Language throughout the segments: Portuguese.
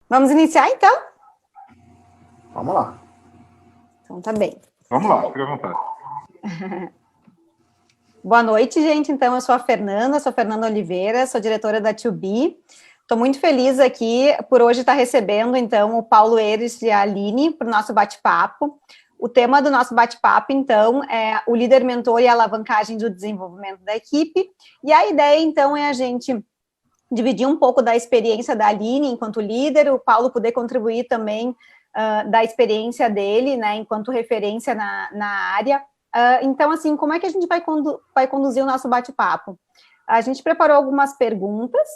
Vamos iniciar, então? Vamos lá. Então, tá bem. Vamos lá, fica à vontade. Boa noite, gente. Então, eu sou a Fernanda, Oliveira, sou diretora da 2B. Estou muito feliz aqui por hoje estar recebendo, então, o Paulo Eres e a Aline para o nosso bate-papo. O tema do nosso bate-papo, então, é o líder mentor e a alavancagem do desenvolvimento da equipe. E a ideia, então, é a gente dividir um pouco da experiência da Aline enquanto líder, o Paulo poder contribuir também da experiência dele, né, enquanto referência na área. Então, assim, como é que a gente vai conduzir o nosso bate-papo? A gente preparou algumas perguntas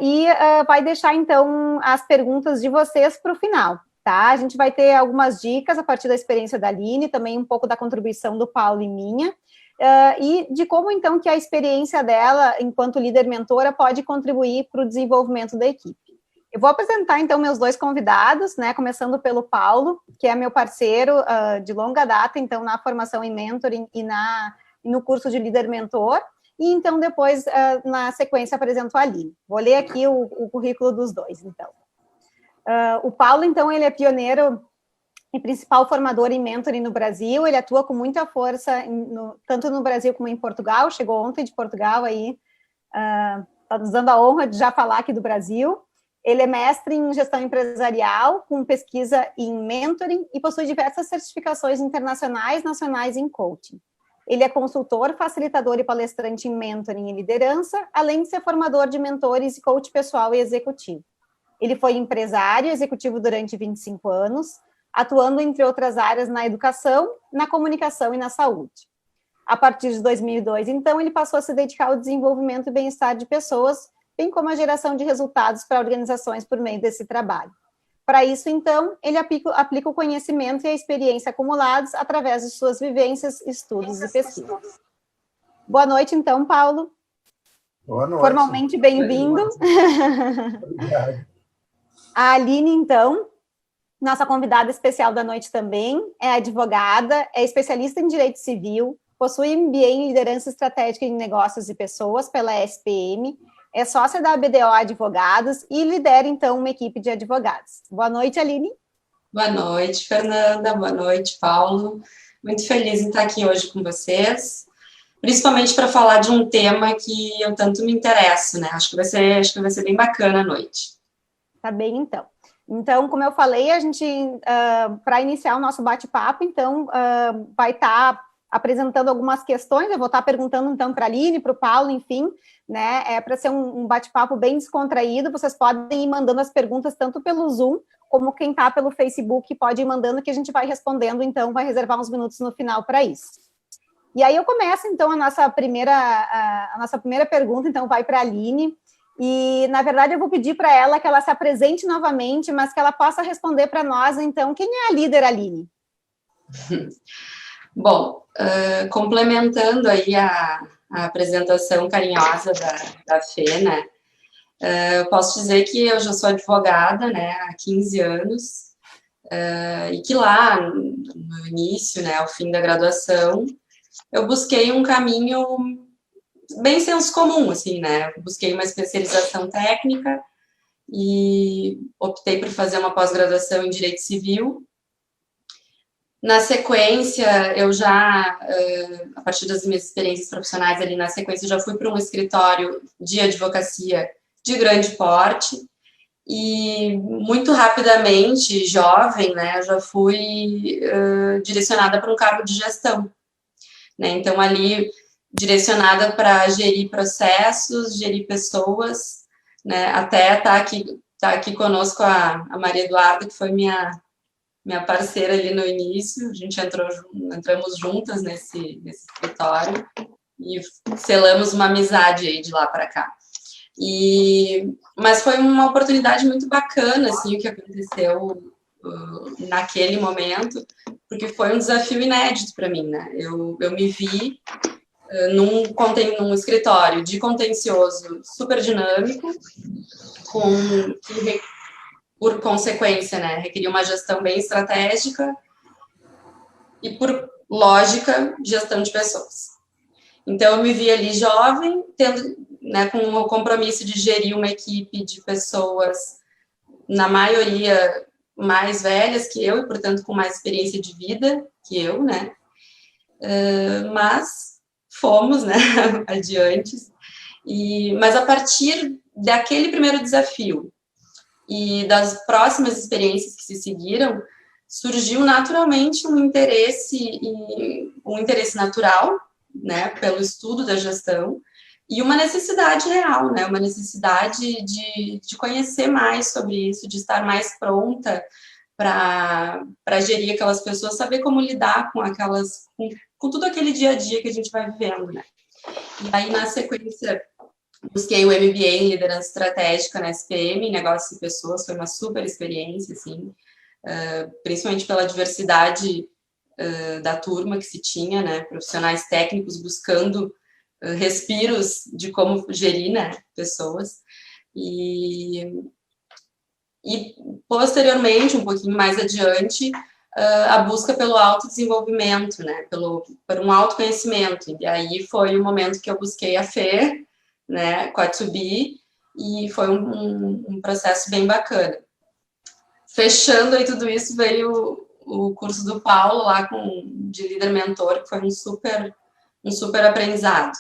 e vai deixar, então, as perguntas de vocês para o final, tá? A gente vai ter algumas dicas a partir da experiência da Aline, também um pouco da contribuição do Paulo e minha, e de como, então, que a experiência dela, enquanto líder mentora, pode contribuir para o desenvolvimento da equipe. Eu vou apresentar, então, meus dois convidados, né, começando pelo Paulo, que é meu parceiro de longa data, então, na formação em mentoring e no curso de líder mentor, e, então, depois, na sequência, apresento a Aline. Vou ler aqui o currículo dos dois, então. O Paulo, então, ele é pioneiro e principal formador em mentoring no Brasil, ele atua com muita força, tanto no Brasil como em Portugal, chegou ontem de Portugal aí, está nos dando a honra de já falar aqui do Brasil. Ele é mestre em gestão empresarial, com pesquisa em mentoring e possui diversas certificações internacionais, nacionais em coaching. Ele é consultor, facilitador e palestrante em mentoring e liderança, além de ser formador de mentores e coach pessoal e executivo. Ele foi empresário executivo durante 25 anos, atuando, entre outras áreas, na educação, na comunicação e na saúde. A partir de 2002, então, ele passou a se dedicar ao desenvolvimento e bem-estar de pessoas, bem como a geração de resultados para organizações por meio desse trabalho. Para isso, então, ele aplica o conhecimento e a experiência acumulados através de suas vivências, estudos e pesquisas. Boa noite, então, Paulo. Boa noite. Formalmente bem-vindo. Obrigado. A Aline, então, nossa convidada especial da noite também, é advogada, é especialista em direito civil, possui MBA em liderança estratégica em negócios e pessoas pela SPM, é sócia da BDO Advogados e lidera, então, uma equipe de advogados. Boa noite, Aline. Boa noite, Fernanda. Boa noite, Paulo. Muito feliz em estar aqui hoje com vocês, principalmente para falar de um tema que eu tanto me interesso, né? Acho que vai ser bem bacana a noite. Tá bem, então. Então, como eu falei, a gente, para iniciar o nosso bate-papo, então, vai estar apresentando algumas questões, eu vou estar perguntando, então, para a Aline, para o Paulo, enfim, né, para ser um bate-papo bem descontraído, vocês podem ir mandando as perguntas tanto pelo Zoom, como quem está pelo Facebook pode ir mandando, que a gente vai respondendo, então, vai reservar uns minutos no final para isso. E aí eu começo, então, a nossa primeira pergunta, então, vai para a Aline, e, na verdade, eu vou pedir para ela que ela se apresente novamente, mas que ela possa responder para nós, então, quem é a líder, Aline? Bom, complementando aí a apresentação carinhosa da Fê, né, eu posso dizer que eu já sou advogada, né, há 15 anos, e que lá, no início, né, ao fim da graduação, eu busquei um caminho bem senso comum, assim, né, busquei uma especialização técnica e optei por fazer uma pós-graduação em Direito Civil. Na sequência, eu já, a partir das minhas experiências profissionais ali na sequência, já fui para um escritório de advocacia de grande porte e muito rapidamente, jovem, né, eu já fui direcionada para um cargo de gestão, né, então ali direcionada para gerir processos, gerir pessoas, né, até tá aqui conosco a Maria Eduarda, que foi minha parceira ali no início, a gente entramos juntas nesse escritório e selamos uma amizade aí de lá para cá. Mas foi uma oportunidade muito bacana, assim, o que aconteceu naquele momento, porque foi um desafio inédito para mim, né? Eu me vi num escritório de contencioso super dinâmico, que por consequência, né, requeria uma gestão bem estratégica e, por lógica, gestão de pessoas. Então, eu me vi ali jovem, tendo, né, com o compromisso de gerir uma equipe de pessoas na maioria mais velhas que eu, e, portanto, com mais experiência de vida que eu, né? Mas fomos, né, adiante. Mas a partir daquele primeiro desafio e das próximas experiências que se seguiram, surgiu naturalmente um interesse natural, né, pelo estudo da gestão, e uma necessidade real, né, uma necessidade de conhecer mais sobre isso, de estar mais pronta para gerir aquelas pessoas, saber como lidar com tudo aquele dia a dia que a gente vai vivendo, né. E aí, na sequência, busquei o MBA em Liderança Estratégica na SPM, Negócios e Pessoas, foi uma super experiência, assim, principalmente pela diversidade da turma que se tinha, né, profissionais técnicos buscando respiros de como gerir, né, pessoas. E posteriormente, um pouquinho mais adiante, a busca pelo autodesenvolvimento, né, por um autoconhecimento. E aí foi o momento que eu busquei a Fê, né, com a To-Be, e foi um processo bem bacana. Fechando aí tudo isso, veio o curso do Paulo lá de líder mentor, que foi um super aprendizado.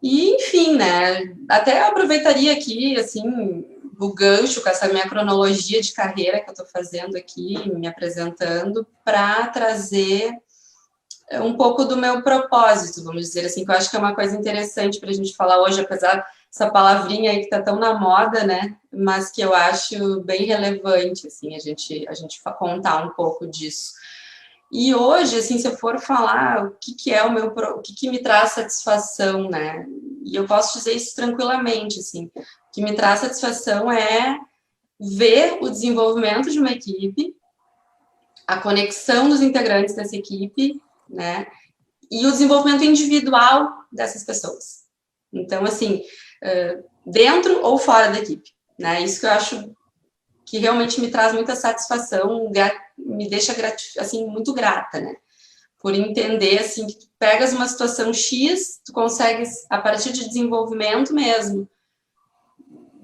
E, enfim, né, até eu aproveitaria aqui, assim, o gancho com essa minha cronologia de carreira que eu estou fazendo aqui, me apresentando, para trazer um pouco do meu propósito, vamos dizer assim, que eu acho que é uma coisa interessante para a gente falar hoje, apesar dessa palavrinha aí que está tão na moda, né, mas que eu acho bem relevante, assim, a gente contar um pouco disso. E hoje, assim, se eu for falar o que é o que me traz satisfação, né? E eu posso dizer isso tranquilamente, assim. O que me traz satisfação é ver o desenvolvimento de uma equipe, a conexão dos integrantes dessa equipe, né? E o desenvolvimento individual dessas pessoas. Então, assim, dentro ou fora da equipe, né? Isso que eu acho que realmente me traz muita satisfação, me deixa assim, muito grata, né? Por entender, assim, que tu pegas uma situação X, tu consegues, a partir de desenvolvimento mesmo,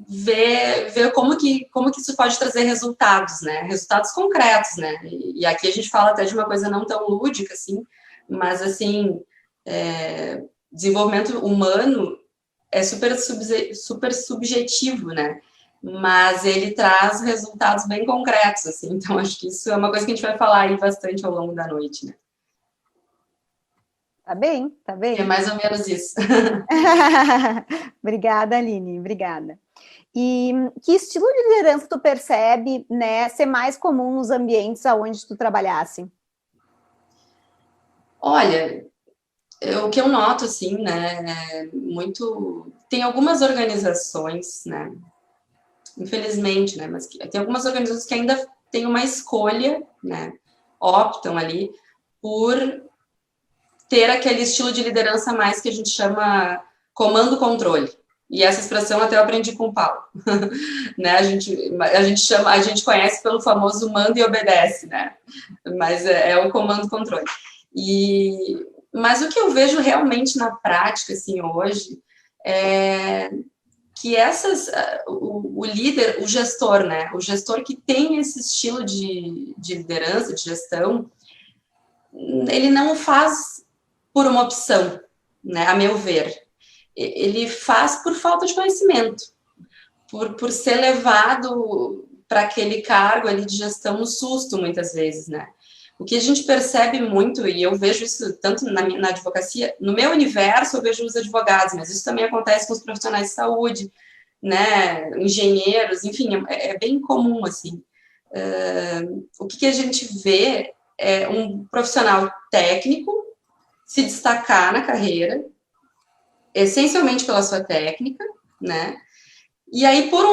ver como que isso pode trazer resultados, né? Resultados concretos, né? E aqui a gente fala até de uma coisa não tão lúdica, assim, mas, assim, desenvolvimento humano é super subjetivo, né? Mas ele traz resultados bem concretos, assim, então acho que isso é uma coisa que a gente vai falar aí bastante ao longo da noite, né? Tá bem, tá bem. É mais ou menos isso. Obrigada, Aline, obrigada. E que estilo de liderança tu percebe, né, ser mais comum nos ambientes aonde tu trabalhasse? Olha, o que eu noto, assim, né, tem algumas organizações, né, infelizmente, né, mas tem algumas organizações que ainda têm uma escolha, né, optam ali por ter aquele estilo de liderança mais que a gente chama comando-controle. E essa expressão até eu aprendi com o Paulo. Né? A gente conhece pelo famoso manda e obedece, né? Mas é o comando-controle. Mas o que eu vejo realmente na prática, assim, hoje, é que o líder, o gestor, né? O gestor que tem esse estilo de liderança, de gestão, ele não faz por uma opção, né? A meu ver. Ele faz por falta de conhecimento, por ser levado para aquele cargo ali de gestão no susto, muitas vezes, né? O que a gente percebe muito, e eu vejo isso tanto na advocacia, no meu universo eu vejo os advogados, mas isso também acontece com os profissionais de saúde, né, engenheiros, enfim, é bem comum, assim. O que a gente vê é um profissional técnico se destacar na carreira, essencialmente pela sua técnica, né, e aí, por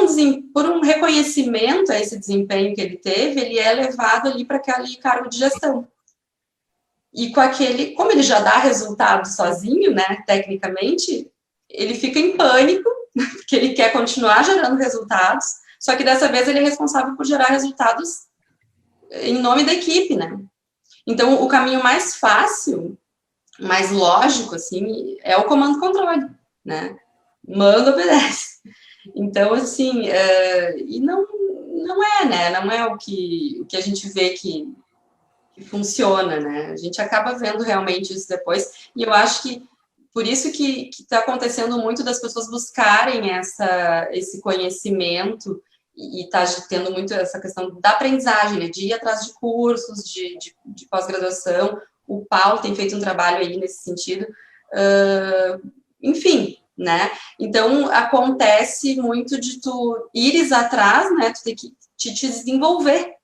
um reconhecimento a esse desempenho que ele teve, ele é levado ali para aquele cargo de gestão. E como ele já dá resultado sozinho, né, tecnicamente, ele fica em pânico, porque ele quer continuar gerando resultados, só que dessa vez ele é responsável por gerar resultados em nome da equipe, né? Então, o caminho mais fácil, mais lógico, assim, é o comando-controle, né? Manda, obedece. Então, assim, e não é, né? Não é o que a gente vê que funciona, né? A gente acaba vendo realmente isso depois, e eu acho que por isso que está acontecendo muito das pessoas buscarem esse conhecimento e está tendo muito essa questão da aprendizagem, né? De ir atrás de cursos, de pós-graduação. O Paulo tem feito um trabalho aí nesse sentido. Enfim, né? Então, acontece muito de tu ires atrás, né? Tu tem que te desenvolver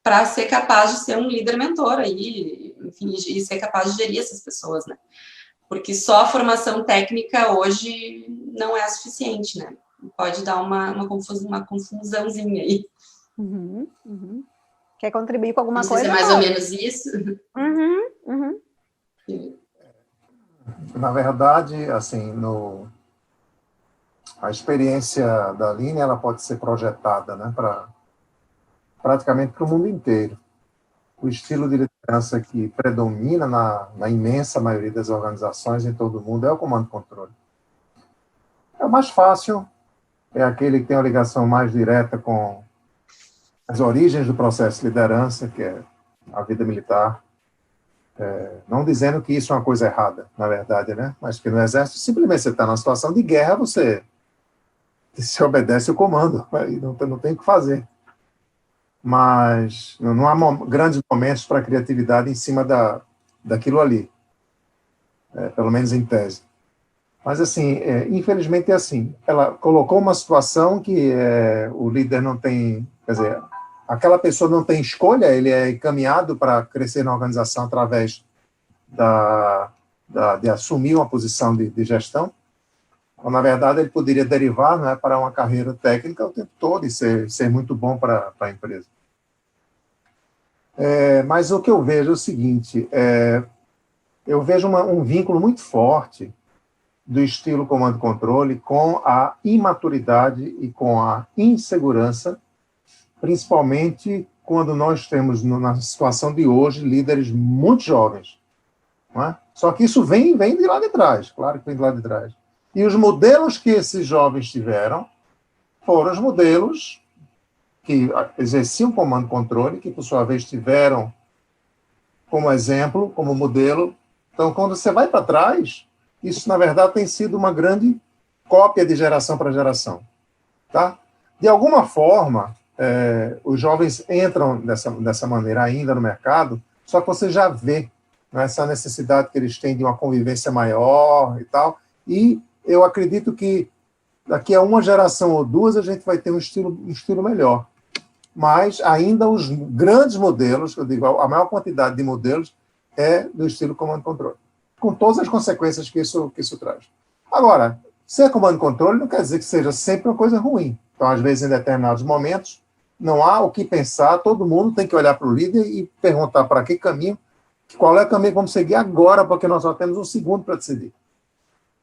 para ser capaz de ser um líder mentor aí, enfim, e ser capaz de gerir essas pessoas, né? Porque só a formação técnica hoje não é suficiente, né? Pode dar uma confusãozinha aí. Quer contribuir com alguma coisa? É mais ou menos isso. Na verdade, assim, a experiência da Aline, ela pode ser projetada, né, praticamente para o mundo inteiro. O estilo de liderança que predomina na imensa maioria das organizações em todo o mundo é o comando-controle. É o mais fácil, é aquele que tem a ligação mais direta com as origens do processo de liderança, que é a vida militar. Não dizendo que isso é uma coisa errada, na verdade, né? Mas que no Exército, simplesmente você está numa situação de guerra, você obedece o comando, aí não tem o que fazer. Mas não há grandes momentos para criatividade em cima daquilo ali, pelo menos em tese. Mas, assim, infelizmente é assim. Ela colocou uma situação que o líder não tem, quer dizer, aquela pessoa não tem escolha, ele é encaminhado para crescer na organização através de assumir uma posição de gestão. Ou, na verdade, ele poderia derivar, né, para uma carreira técnica o tempo todo e ser muito bom para a empresa. Mas o que eu vejo é o seguinte, eu vejo um vínculo muito forte do estilo comando-controle com a imaturidade e com a insegurança, principalmente quando nós temos, na situação de hoje, líderes muito jovens. Não é? Só que isso vem de lá de trás, claro que vem de lá de trás. E os modelos que esses jovens tiveram foram os modelos que exerciam comando-controle, que, por sua vez, tiveram como exemplo, como modelo. Então, quando você vai para trás, isso, na verdade, tem sido uma grande cópia de geração para geração. Tá? De alguma forma, os jovens entram dessa maneira ainda no mercado, só que você já vê, né, essa necessidade que eles têm de uma convivência maior e tal, e eu acredito que daqui a uma geração ou duas a gente vai ter um estilo melhor. Mas ainda os grandes modelos, eu digo, a maior quantidade de modelos é do estilo comando-controle, com todas as consequências que isso traz. Agora, ser comando-controle não quer dizer que seja sempre uma coisa ruim. Então, às vezes, em determinados momentos, não há o que pensar, todo mundo tem que olhar para o líder e perguntar para que caminho, qual é o caminho que vamos seguir agora, porque nós só temos um segundo para decidir.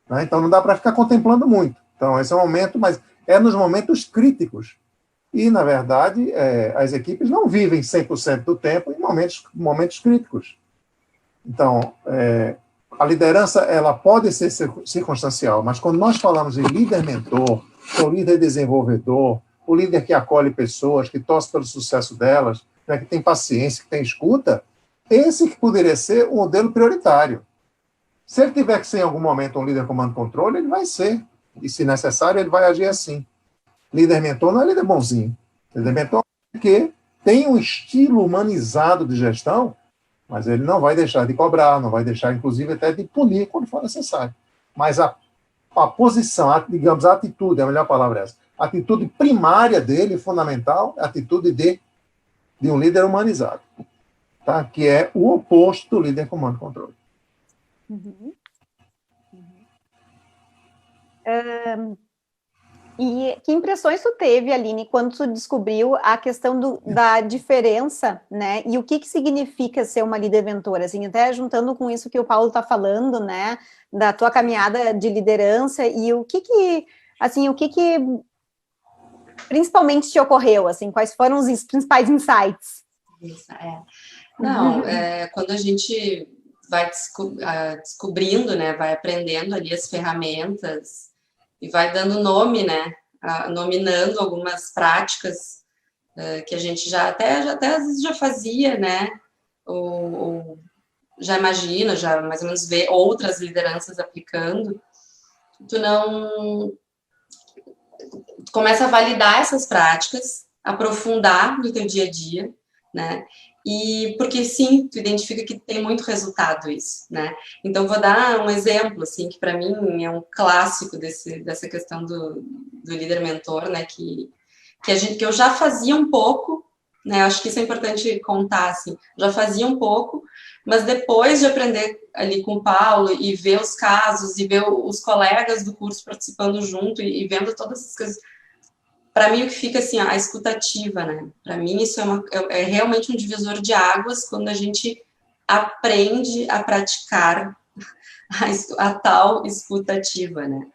Né? Então, não dá para ficar contemplando muito. Então, esse é um momento, mas é nos momentos críticos. E, na verdade, as equipes não vivem 100% do tempo em momentos críticos. Então, a liderança ela pode ser circunstancial, mas quando nós falamos de líder-mentor, o líder desenvolvedor, o líder que acolhe pessoas, que torce pelo sucesso delas, né, que tem paciência, que tem escuta, esse que poderia ser o modelo prioritário. Se ele tiver que ser em algum momento um líder comando-controle, ele vai ser. E, se necessário, ele vai agir assim. Líder-mentor não é líder bonzinho. Líder-mentor é porque tem um estilo humanizado de gestão, mas ele não vai deixar de cobrar, não vai deixar, inclusive, até de punir quando for necessário. Mas a posição, digamos, a atitude, a melhor palavra é essa, a atitude primária dele, fundamental, é a atitude de um líder humanizado, tá? Que é o oposto do líder comando-controle. E que impressões tu teve, Aline, quando tu descobriu a questão da diferença, né? E o que significa ser uma líder mentora? Assim, até juntando com isso que o Paulo está falando, né? Da tua caminhada de liderança e o que principalmente te ocorreu, assim? Quais foram os principais insights? Não, quando a gente vai descobrindo, né? Vai aprendendo ali as ferramentas e vai dando nome, né? Nominando algumas práticas que a gente já até às vezes já fazia, né? Ou já imagina, já mais ou menos vê outras lideranças aplicando, tu começa a validar essas práticas, aprofundar no teu dia a dia, né? E porque sim, tu identifica que tem muito resultado isso, né? Então vou dar um exemplo assim que para mim é um clássico dessa questão do líder mentor, né? Que eu já fazia um pouco, né? Acho que isso é importante contar assim, já fazia um pouco, mas depois de aprender ali com o Paulo e ver os casos e ver os colegas do curso participando junto e vendo todas essas coisas, para mim o que fica assim, a escutativa, né? Para mim isso é realmente um divisor de águas quando a gente aprende a praticar a tal escutativa, né?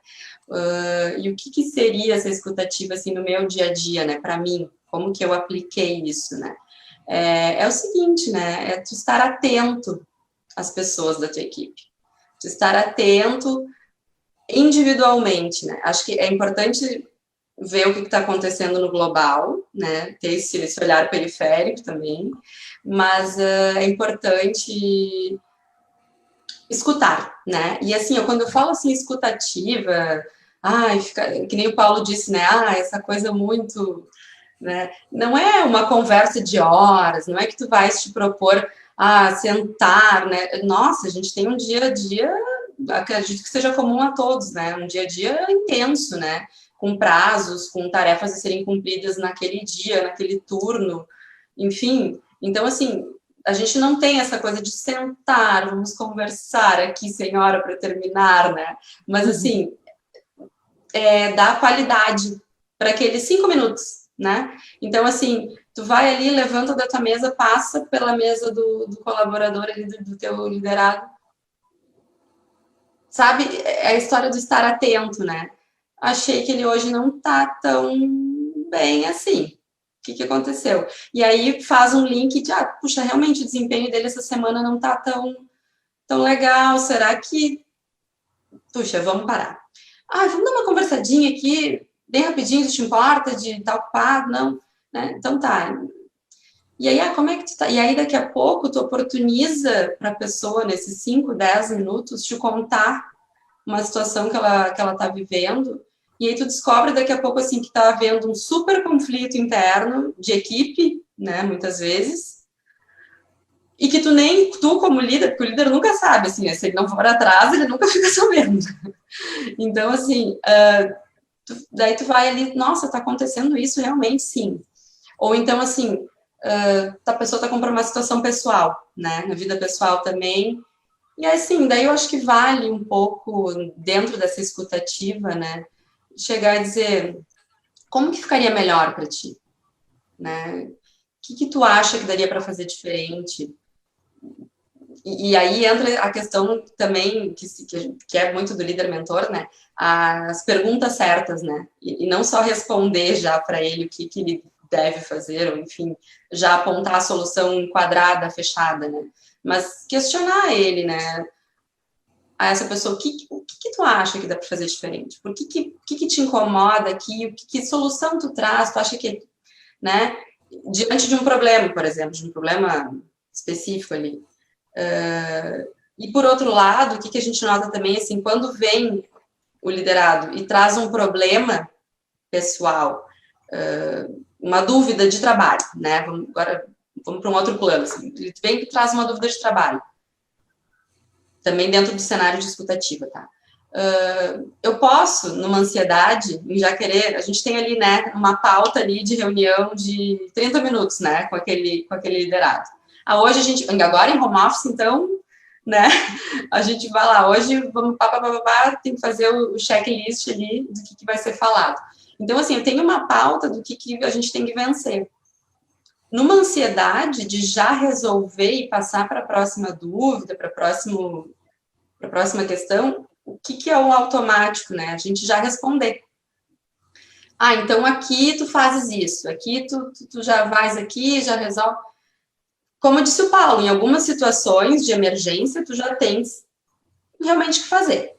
E o que seria essa escutativa assim no meu dia a dia, né? Para mim, como que eu apliquei isso, né? É o seguinte, né? É tu estar atento às pessoas da tua equipe, tu estar atento individualmente, né? Acho que é importante ver o que está acontecendo no global, né? Ter esse olhar periférico também, mas é importante escutar, né? E assim, quando eu falo assim, escutativa, que nem o Paulo disse, né? Essa coisa muito, né? Não é uma conversa de horas, não é que tu vais te propor sentar, né? Nossa, a gente tem um dia a dia, acredito que seja comum a todos, né? Um dia a dia intenso, né? Com prazos, com tarefas a serem cumpridas naquele dia, naquele turno, enfim. Então, assim, a gente não tem essa coisa de sentar, vamos conversar aqui, senhora, para terminar, né? Mas, assim, dá qualidade para aqueles 5 minutos, né? Então, assim, tu vai ali, levanta da tua mesa, passa pela mesa do colaborador ali, do teu liderado. Sabe, é a história do estar atento, né? Achei que ele hoje não tá tão bem assim. O que aconteceu? E aí faz um link de, puxa, realmente o desempenho dele essa semana não tá tão legal. Será que... Puxa, vamos parar. Vamos dar uma conversadinha aqui, bem rapidinho, se te importa de estar ocupado? Não, né? Então tá. E aí, como é que tu tá? E aí, daqui a pouco, tu oportuniza para a pessoa, nesses 5, 10 minutos, te contar uma situação que ela tá vivendo, e aí tu descobre daqui a pouco, assim, que tá havendo um super conflito interno de equipe, né, muitas vezes, e que tu como líder, porque o líder nunca sabe, assim, né, se ele não for atrás, ele nunca fica sabendo. Então, assim, daí tu vai ali, nossa, tá acontecendo isso realmente, sim. Ou então, assim, a pessoa tá com uma situação pessoal, né, na vida pessoal também. E assim, daí eu acho que vale um pouco, dentro dessa escutativa, né, chegar e dizer, como que ficaria melhor para ti? Né? O que tu acha que daria para fazer diferente? E aí entra a questão também, que é muito do líder mentor, né, as perguntas certas, né, e não só responder já para ele o que ele deve fazer, ou enfim, já apontar a solução quadrada, fechada, né, mas questionar ele, né, a essa pessoa, o que tu acha que dá para fazer diferente? Por que te incomoda aqui? Que solução tu traz? Tu acha que, né, diante de um problema, por exemplo, de um problema específico ali. E por outro lado, o que a gente nota também, assim, quando vem o liderado e traz um problema pessoal, uma dúvida de trabalho, né? Agora vamos para um outro plano. Assim, ele vem e traz uma dúvida de trabalho. Também dentro do cenário de escutativa, tá? Eu posso, numa ansiedade, em já querer, a gente tem ali, né, uma pauta ali de reunião de 30 minutos, né, com aquele liderado. Hoje a gente, agora em home office, então, né, a gente vai lá, hoje vamos, tem que fazer o checklist ali do que vai ser falado. Então, assim, eu tenho uma pauta do que a gente tem que vencer. Numa ansiedade de já resolver e passar para a próxima dúvida, para a próxima questão, o que é o automático, né? A gente já responder. Então aqui tu fazes isso, aqui tu já vais aqui, já resolve. Como disse o Paulo, em algumas situações de emergência, tu já tens realmente o que fazer.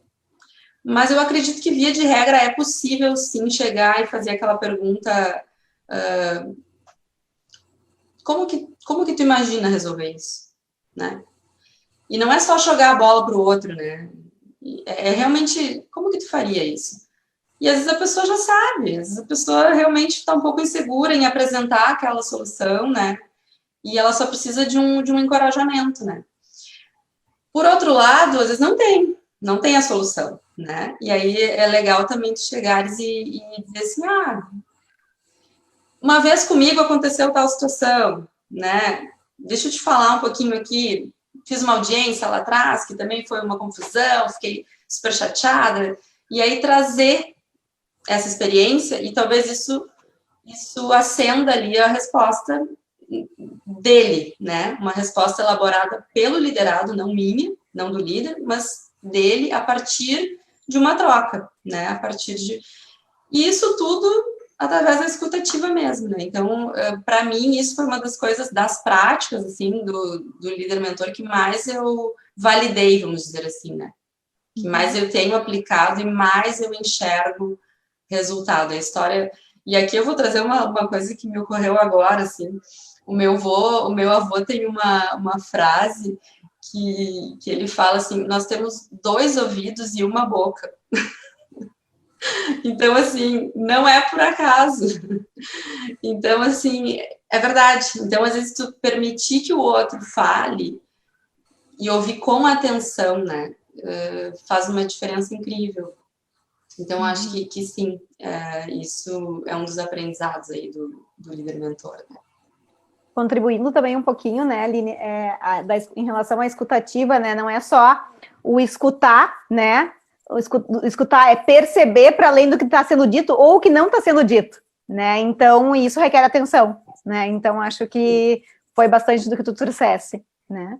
Mas eu acredito que, via de regra, é possível, sim, chegar e fazer aquela pergunta como que tu imagina resolver isso, né? E não é só jogar a bola para o outro, né? É realmente, como que tu faria isso? E às vezes a pessoa já sabe, às vezes a pessoa realmente está um pouco insegura em apresentar aquela solução, né? E ela só precisa de um encorajamento, né? Por outro lado, às vezes não tem a solução, né? E aí é legal também tu chegares e dizer assim, uma vez comigo aconteceu tal situação, né? Deixa eu te falar um pouquinho aqui. Fiz uma audiência lá atrás, que também foi uma confusão, fiquei super chateada. E aí trazer essa experiência e talvez isso acenda ali a resposta dele, né? Uma resposta elaborada pelo liderado, não minha, não do líder, mas dele a partir de uma troca, né? A partir de... E isso tudo através da escutativa mesmo, né? Então, para mim, isso foi uma das coisas, das práticas, assim, do líder-mentor que mais eu validei, vamos dizer assim, né? Que mais eu tenho aplicado e mais eu enxergo resultado. A história... E aqui eu vou trazer uma coisa que me ocorreu agora, assim. O meu avô tem uma frase que ele fala assim, nós temos 2 ouvidos e uma boca. Então, assim, não é por acaso. Então, assim, é verdade. Então, às vezes, tu permitir que o outro fale e ouvir com atenção, né, faz uma diferença incrível. Então, acho que sim, isso é um dos aprendizados aí do líder-mentor, né? Contribuindo também um pouquinho, né, Aline, em relação à escutativa, né, não é só o escutar, né, o escutar é perceber para além do que está sendo dito ou o que não está sendo dito, né, então isso requer atenção, né, então acho que foi bastante do que tu trouxesse, né.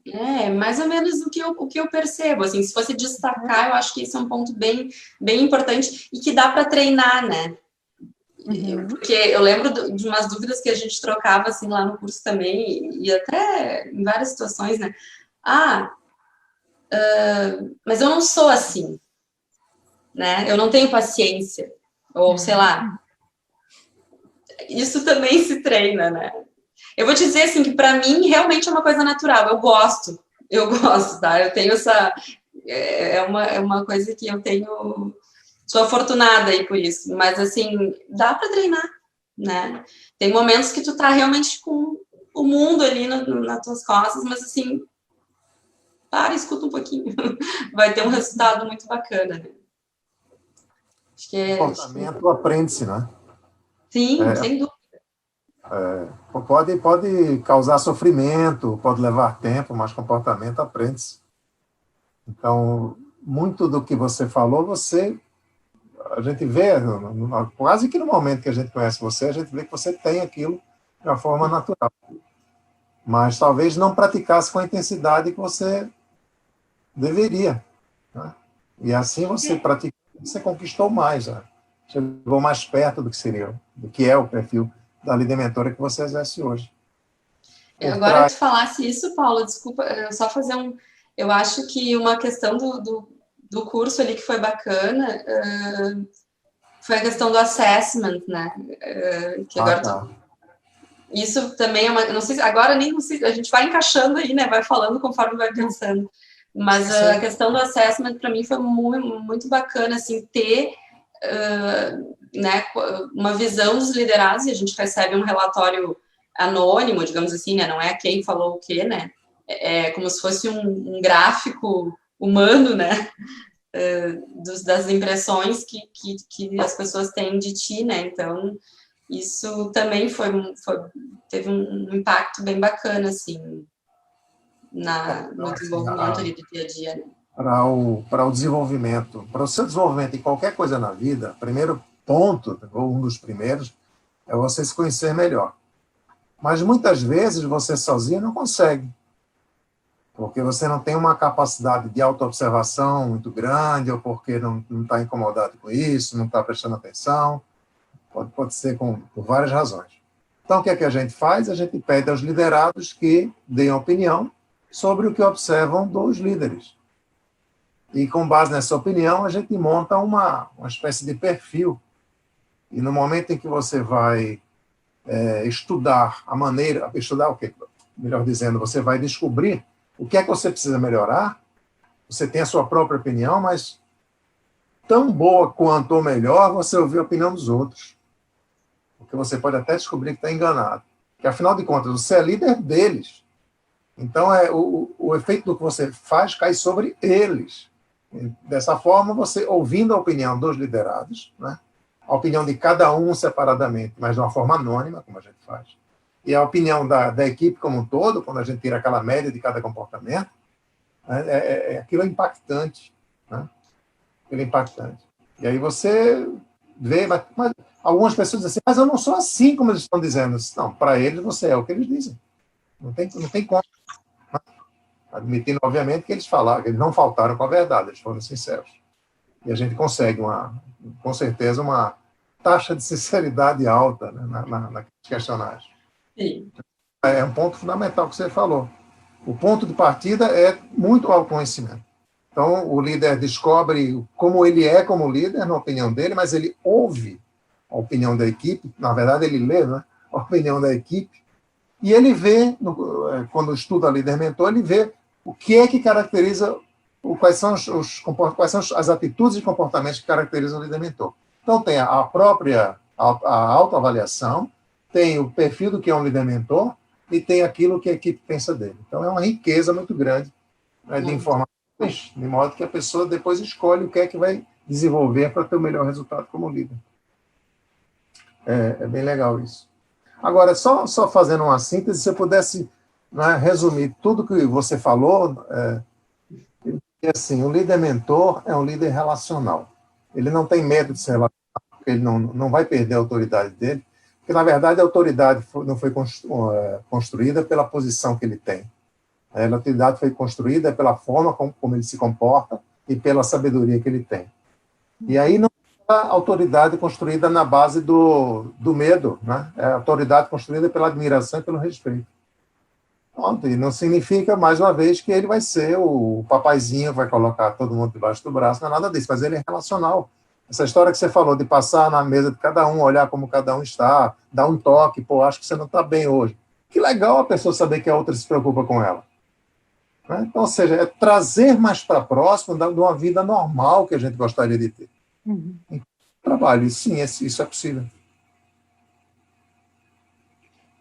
Mais ou menos o que eu percebo, assim, se fosse destacar, eu acho que isso é um ponto bem, bem importante e que dá para treinar, né. Porque eu lembro de umas dúvidas que a gente trocava, assim, lá no curso também, e até em várias situações, né? Mas eu não sou assim, né? Eu não tenho paciência. Ou, sei lá, isso também se treina, né? Eu vou te dizer, assim, que para mim realmente é uma coisa natural. Eu gosto, tá? Eu tenho essa... É uma coisa que eu tenho... Sou afortunada aí por isso, mas assim, dá para treinar, né? Tem momentos que tu tá realmente com o mundo ali nas tuas costas, mas assim, escuta um pouquinho. Vai ter um resultado muito bacana, né? Acho que Comportamento aprende-se, né? Sim, sem dúvida. Pode causar sofrimento, pode levar tempo, mas comportamento aprende-se. Então, muito do que você falou, a gente vê, quase que no momento que a gente conhece você, a gente vê que você tem aquilo de uma forma natural. Mas talvez não praticasse com a intensidade que você deveria, né? E assim você praticou, você conquistou mais, né? Chegou mais perto do que é o perfil da líder mentora que você exerce hoje. Agora que tu falasse isso, Paulo, desculpa, só fazer um... Eu acho que uma questão do curso ali que foi bacana foi a questão do assessment, né? Que agora isso também é uma... Não sei, agora nem sei, a gente vai encaixando aí, né? Vai falando conforme vai pensando. Mas a questão do assessment, para mim, foi muito, muito bacana, assim, ter né, uma visão dos liderados, e a gente recebe um relatório anônimo, digamos assim, né? Não é quem falou o quê, né? É como se fosse um gráfico humano, né? Das impressões que as pessoas têm de ti, né? Então, isso também teve um impacto bem bacana, assim, no desenvolvimento ali do dia a dia, né? Para o desenvolvimento, para o seu desenvolvimento em qualquer coisa na vida, primeiro ponto, ou um dos primeiros, é você se conhecer melhor. Mas muitas vezes você sozinho não consegue, porque você não tem uma capacidade de autoobservação muito grande, ou porque não está incomodado com isso, não está prestando atenção, pode ser por várias razões. Então, o que é que a gente faz? A gente pede aos liderados que deem opinião sobre o que observam dos líderes. E, com base nessa opinião, a gente monta uma espécie de perfil. E no momento em que você vai estudar a maneira, estudar o quê? Melhor dizendo, você vai descobrir o que é que você precisa melhorar, você tem a sua própria opinião, mas tão boa quanto ou melhor você ouvir a opinião dos outros. Porque você pode até descobrir que está enganado. Porque, afinal de contas, você é líder deles. Então, o efeito do que você faz cai sobre eles. E, dessa forma, você, ouvindo a opinião dos liderados, né, a opinião de cada um separadamente, mas de uma forma anônima, como a gente faz, e a opinião da equipe como um todo, quando a gente tira aquela média de cada comportamento, né, aquilo é impactante. Né? Aquilo é impactante. E aí você vê, mas algumas pessoas dizem assim, mas eu não sou assim como eles estão dizendo. Não, para eles você é o que eles dizem. Não tem como. Admitindo, obviamente, que eles falaram, que eles não faltaram com a verdade, eles foram sinceros. E a gente consegue, com certeza, uma taxa de sinceridade alta, né, naqueles questionários. Sim. É um ponto fundamental que você falou. O ponto de partida é muito autoconhecimento. Então, o líder descobre como ele é como líder, na opinião dele, mas ele ouve a opinião da equipe, na verdade, ele lê, né, a opinião da equipe, e ele vê, quando estuda líder-mentor, ele vê o que é que caracteriza, quais são as atitudes e comportamentos que caracterizam o líder-mentor. Então, tem a própria autoavaliação, tem o perfil do que é um líder-mentor e tem aquilo que a equipe pensa dele. Então, é uma riqueza muito grande, né, de informações, de modo que a pessoa depois escolhe o que é que vai desenvolver para ter o melhor resultado como líder. É bem legal isso. Agora, só fazendo uma síntese, se eu pudesse, né, resumir tudo que você falou, assim, o líder-mentor é um líder relacional. Ele não tem medo de se relacionar, porque ele não vai perder a autoridade dele, porque, na verdade, a autoridade não foi construída pela posição que ele tem. A autoridade foi construída pela forma como ele se comporta e pela sabedoria que ele tem. E aí não é a autoridade construída na base do medo, né? É a autoridade construída pela admiração e pelo respeito. Pronto, e não significa, mais uma vez, que ele vai ser o papaizinho, vai colocar todo mundo debaixo do braço, não é nada disso, mas ele é relacional. Essa história que você falou de passar na mesa de cada um, olhar como cada um está, dar um toque, pô, acho que você não está bem hoje. Que legal a pessoa saber que a outra se preocupa com ela. Né? Então, ou seja, é trazer mais para próximo de uma vida normal que a gente gostaria de ter. Uhum. Trabalho, sim, isso é possível.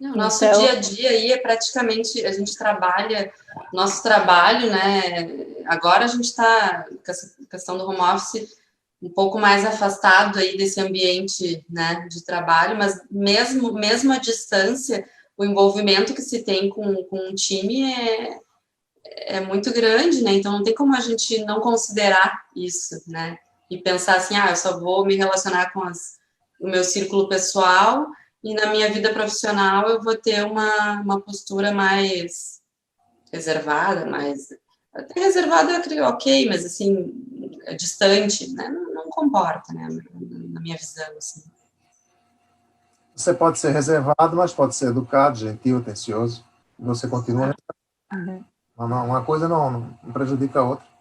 O nosso dia a dia aí é praticamente, a gente trabalha, nosso trabalho, né, agora a gente está, com essa questão do home office, um pouco mais afastado aí desse ambiente, né, de trabalho, mas mesmo à distância, o envolvimento que se tem com um time é muito grande, né, então não tem como a gente não considerar isso, né, e pensar assim, eu só vou me relacionar com o meu círculo pessoal e na minha vida profissional eu vou ter uma postura mais reservada, até reservada, ok, mas assim, distante, né? Não comporta, né? Na minha visão, assim. Você pode ser reservado, mas pode ser educado, gentil, atencioso. E você continua. Uhum. Uma coisa não prejudica a outra.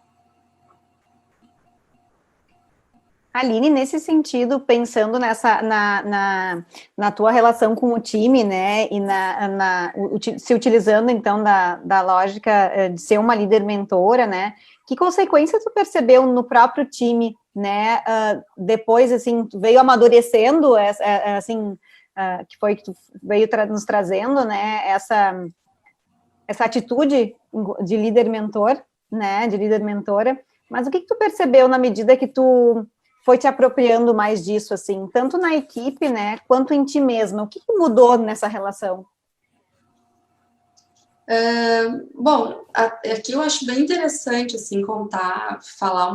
Aline, nesse sentido, pensando na tua relação com o time, né, e se utilizando, então, da lógica de ser uma líder mentora, né, que consequências tu percebeu no próprio time, né, depois, assim, tu veio amadurecendo, assim, que foi que tu veio nos trazendo, né, essa atitude de líder mentor, né, de líder mentora, mas o que tu percebeu na medida que tu foi te apropriando mais disso, assim, tanto na equipe, né, quanto em ti mesma? O que mudou nessa relação? Bom, aqui eu acho bem interessante, assim, falar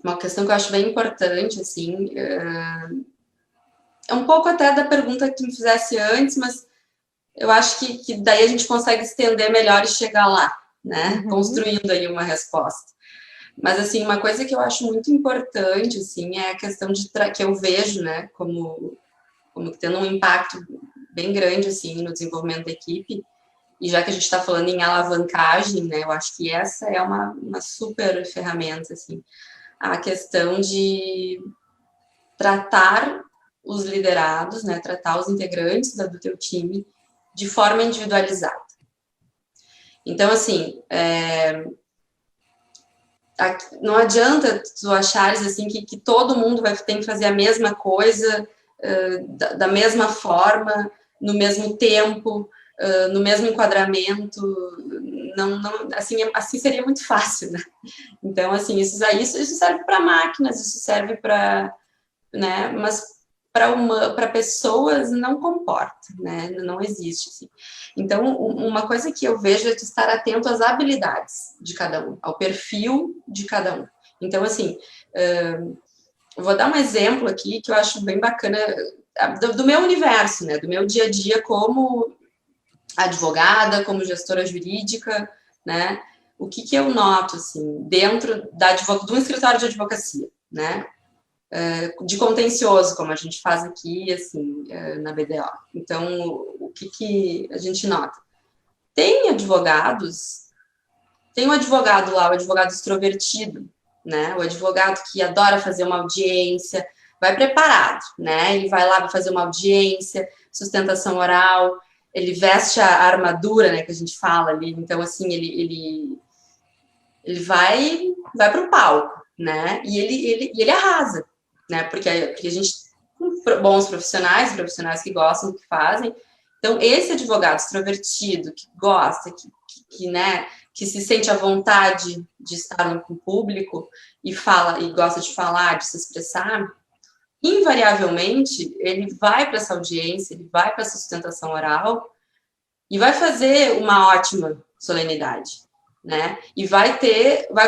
uma questão que eu acho bem importante, assim, é um pouco até da pergunta que tu me fizesse antes, mas eu acho que daí a gente consegue estender melhor e chegar lá, né, construindo aí uma resposta. Mas, assim, uma coisa que eu acho muito importante, assim, é a questão que eu vejo, né, como tendo um impacto bem grande, assim, no desenvolvimento da equipe. E já que a gente está falando em alavancagem, né, eu acho que essa é uma super ferramenta, assim. A questão de tratar os liderados, né, tratar os integrantes do teu time de forma individualizada. Então, assim, não adianta tu achares assim que todo mundo tem que fazer a mesma coisa, da mesma forma, no mesmo tempo, no mesmo enquadramento. Não, assim seria muito fácil, né? Então, assim, isso serve para máquinas, isso serve para, né? Mas para pessoas não comporta, né? Não existe, assim. Então, uma coisa que eu vejo é de estar atento às habilidades de cada um, ao perfil de cada um. Então, assim, eu vou dar um exemplo aqui que eu acho bem bacana do meu universo, né? Do meu dia a dia como advogada, como gestora jurídica, né? O que eu noto, assim, dentro de um escritório de advocacia, né? De contencioso, como a gente faz aqui, assim, na BDO. Então, o que a gente nota? Tem um advogado lá, o advogado extrovertido, né? O advogado que adora fazer uma audiência, vai preparado, né? Ele vai lá, vai fazer uma audiência, sustentação oral, ele veste a armadura, né, que a gente fala ali. Então, assim, ele vai para o palco, né? E ele arrasa, né? Porque a gente tem bons profissionais que gostam do que fazem. Então, esse advogado extrovertido, que gosta, né, que se sente à vontade de estar com o público e gosta de falar, de se expressar, invariavelmente, ele vai para essa audiência, ele vai para essa sustentação oral e vai fazer uma ótima solenidade, né? E vai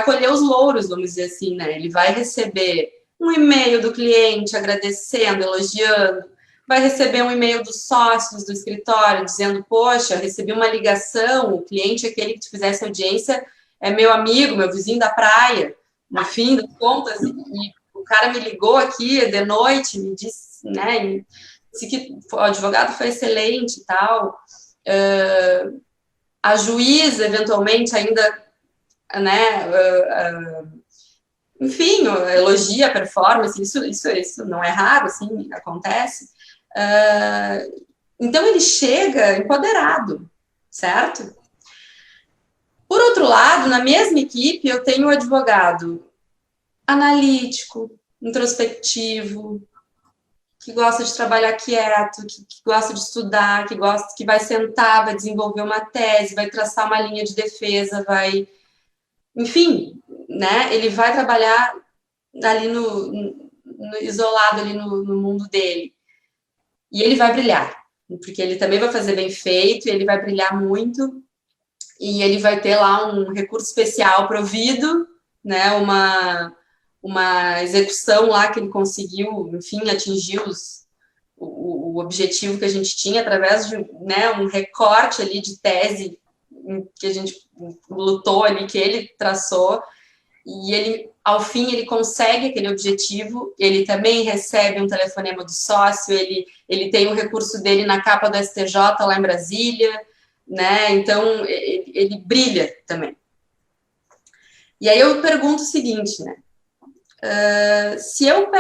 colher os louros, vamos dizer assim, né? Ele vai receber um e-mail do cliente agradecendo, elogiando, vai receber um e-mail dos sócios do escritório dizendo, poxa, recebi uma ligação, o cliente, aquele que te fizesse audiência, é meu amigo, meu vizinho da praia, no fim das contas, e o cara me ligou aqui de noite, me disse, né, disse que o advogado foi excelente e tal. A juíza, eventualmente, ainda, né, enfim, elogia a performance, isso não é raro, assim, acontece. Então, ele chega empoderado, certo? Por outro lado, na mesma equipe, eu tenho o advogado analítico, introspectivo, que gosta de trabalhar quieto, que gosta de estudar, que vai sentar, vai desenvolver uma tese, vai traçar uma linha de defesa, enfim, né? Ele vai trabalhar ali isolado ali no mundo dele. E ele vai brilhar, porque ele também vai fazer bem feito, ele vai brilhar muito, e ele vai ter lá um recurso especial provido, né? Uma execução lá que ele conseguiu, enfim, atingir o objetivo que a gente tinha através de, né, um recorte ali de tese que a gente lutou ali, que ele traçou, e ele, ao fim, ele consegue aquele objetivo, ele também recebe um telefonema do sócio, ele tem o recurso dele na capa do STJ lá em Brasília, né, então ele brilha também. E aí eu pergunto o seguinte, né, se eu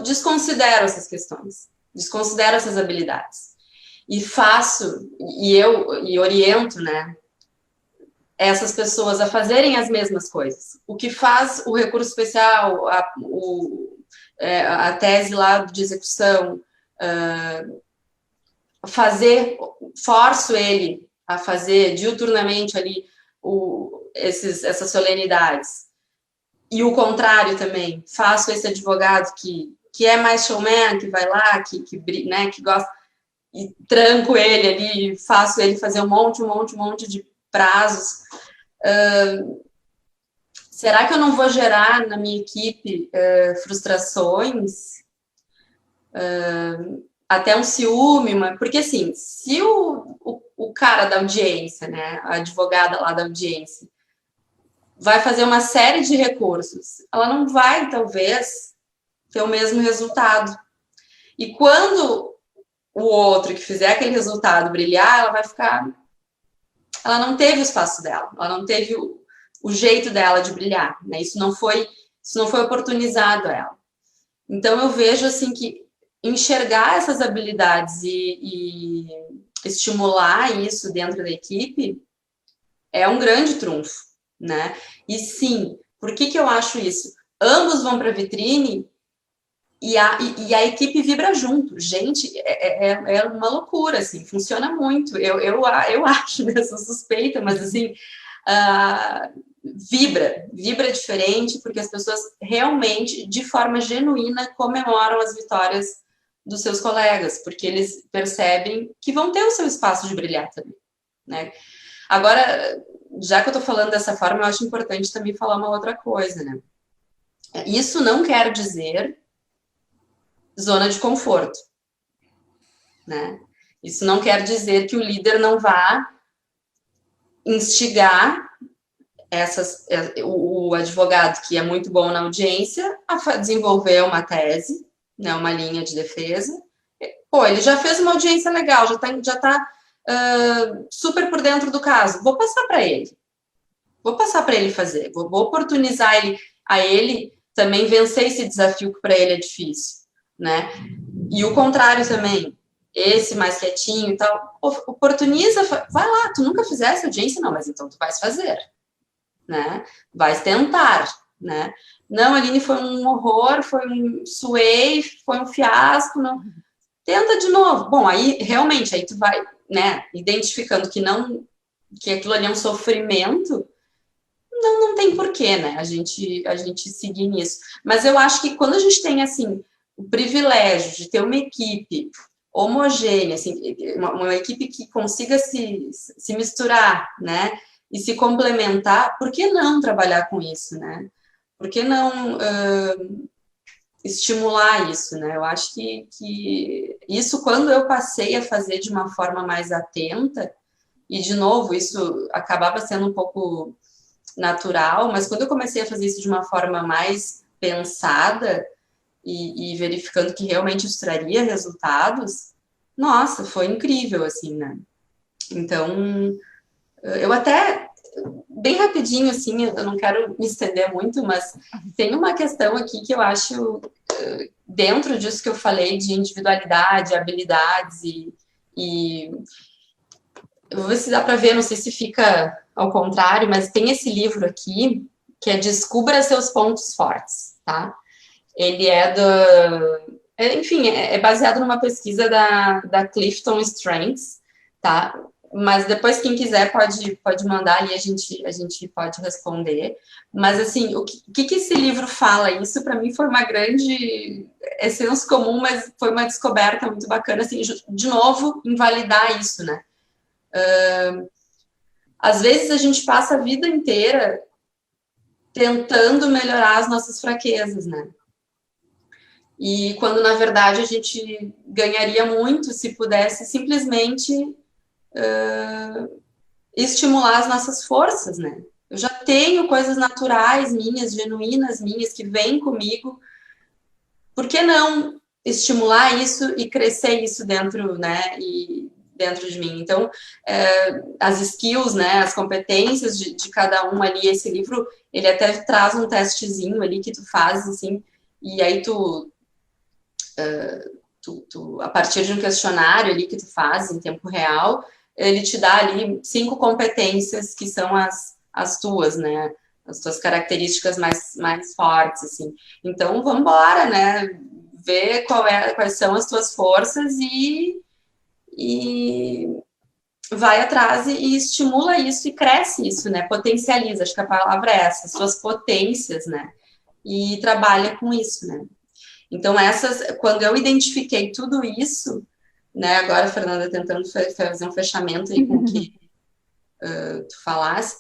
desconsidero essas questões, desconsidero essas habilidades, e oriento, né, essas pessoas a fazerem as mesmas coisas. O que faz o recurso especial, a tese lá de execução, forço ele a fazer diuturnamente ali essas solenidades. E o contrário também, faço esse advogado que é mais showman, que vai lá, né, que gosta, e tranco ele ali, faço ele fazer um monte de prazos. Será que eu não vou gerar na minha equipe frustrações? Até um ciúme, porque assim, se o cara da audiência, né, a advogada lá da audiência, vai fazer uma série de recursos, ela não vai, talvez, ter o mesmo resultado. E quando o outro que fizer aquele resultado brilhar, ela vai ficar... Ela não teve o espaço dela, ela não teve o jeito dela de brilhar, né? Isso não foi oportunizado a ela. Então, eu vejo, assim, que enxergar essas habilidades e estimular isso dentro da equipe é um grande trunfo, né? E sim, por que eu acho isso? Ambos vão para a vitrine e a equipe vibra junto. Gente, é uma loucura, assim, funciona muito. Eu acho, né? Sou suspeita, mas assim, vibra diferente, porque as pessoas realmente, de forma genuína, comemoram as vitórias dos seus colegas, porque eles percebem que vão ter o seu espaço de brilhar também, né? Agora, já que eu tô falando dessa forma, eu acho importante também falar uma outra coisa, né? Isso não quer dizer zona de conforto, né? Isso não quer dizer que o líder não vá instigar o advogado que é muito bom na audiência a desenvolver uma tese, né, uma linha de defesa. Pô, ele já fez uma audiência legal, já tá super por dentro do caso. Vou passar para ele fazer, vou oportunizar a ele também vencer esse desafio que para ele é difícil, né? E o contrário também, esse mais quietinho e tal, oportuniza, vai lá, tu nunca fizesse audiência? Não, mas então tu vais fazer, né? Vais tentar, né? Não, Aline, foi um horror, suei, foi um fiasco, não. Tenta de novo. Bom, aí realmente, aí tu vai, né, identificando que aquilo ali é um sofrimento, não tem porquê, né, a gente seguir nisso. Mas eu acho que quando a gente tem, assim, o privilégio de ter uma equipe homogênea, assim, uma equipe que consiga se misturar, né, e se complementar, por que não trabalhar com isso, né? Por que não estimular isso, né? Eu acho que isso, quando eu passei a fazer de uma forma mais atenta, e, de novo, isso acabava sendo um pouco natural, mas quando eu comecei a fazer isso de uma forma mais pensada e verificando que realmente isso traria resultados, nossa, foi incrível, assim, né? Então, eu até, bem rapidinho, assim, eu não quero me estender muito, mas tem uma questão aqui que eu acho, dentro disso que eu falei de individualidade, habilidades e eu vou ver se dá para ver, não sei se fica ao contrário, mas tem esse livro aqui, que é Descubra Seus Pontos Fortes, tá? Ele enfim, é baseado numa pesquisa da Clifton Strengths, tá? Mas depois, quem quiser, pode mandar ali, a gente pode responder. Mas, assim, o que esse livro fala? Isso, para mim, foi uma grande... É senso comum, mas foi uma descoberta muito bacana, assim, de novo, invalidar isso, né? Às vezes, a gente passa a vida inteira tentando melhorar as nossas fraquezas, né? E quando, na verdade, a gente ganharia muito se pudesse simplesmente estimular as nossas forças, né? Eu já tenho coisas naturais minhas, genuínas minhas, que vêm comigo. Por que não estimular isso e crescer isso dentro, né? E dentro de mim. Então, as skills, né? As competências de cada um ali, esse livro, ele até traz um testezinho ali que tu faz, assim, e aí tu a partir de um questionário ali que tu faz em tempo real, ele te dá ali 5 competências que são as tuas, né? As tuas características mais fortes, assim. Então, vamos embora, né? Ver quais são as tuas forças e vai atrás e estimula isso e cresce isso, né? Potencializa, acho que a palavra é essa, as tuas potências, né? E trabalha com isso, né? Então, quando eu identifiquei tudo isso, né, agora, Fernanda, tentando fazer um fechamento aí com o que tu falasse,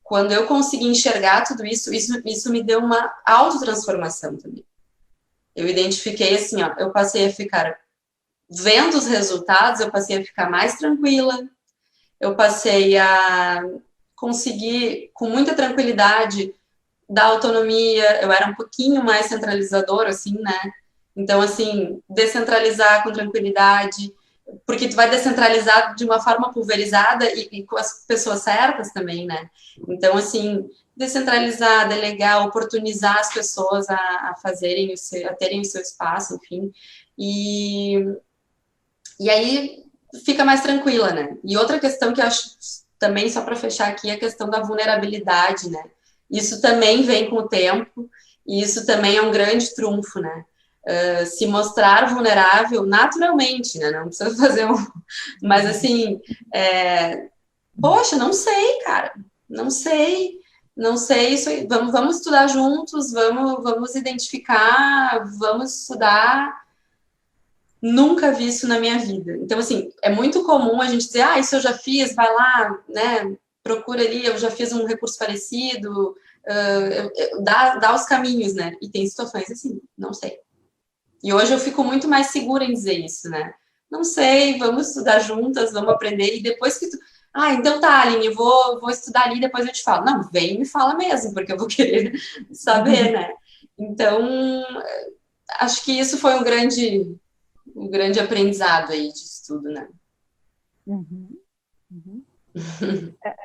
quando eu consegui enxergar tudo isso me deu uma autotransformação também. Eu identifiquei assim, ó, eu passei a ficar, vendo os resultados, eu passei a ficar mais tranquila, eu passei a conseguir, com muita tranquilidade, da autonomia, eu era um pouquinho mais centralizadora, assim, né? Então, assim, descentralizar com tranquilidade, porque tu vai descentralizar de uma forma pulverizada e com as pessoas certas também, né? Então, assim, descentralizar, delegar, oportunizar as pessoas a fazerem a terem o seu espaço, enfim, e aí fica mais tranquila, né? E outra questão que eu acho também, só para fechar aqui, é a questão da vulnerabilidade, né? Isso também vem com o tempo, e isso também é um grande trunfo, né? Se mostrar vulnerável naturalmente, né? Não precisa fazer um... Mas, assim, poxa, não sei, cara. Não sei isso. Vamos estudar juntos, vamos identificar, vamos estudar. Nunca vi isso na minha vida. Então, assim, é muito comum a gente dizer, isso eu já fiz, vai lá, né? Procura ali, eu já fiz um recurso parecido, dá os caminhos, né? E tem situações assim, não sei. E hoje eu fico muito mais segura em dizer isso, né? Não sei, vamos estudar juntas, vamos aprender, e depois que tu... então tá, Aline, eu vou estudar ali, depois eu te falo. Não, vem e me fala mesmo, porque eu vou querer saber, né? Então, acho que isso foi um grande aprendizado aí de estudo, né?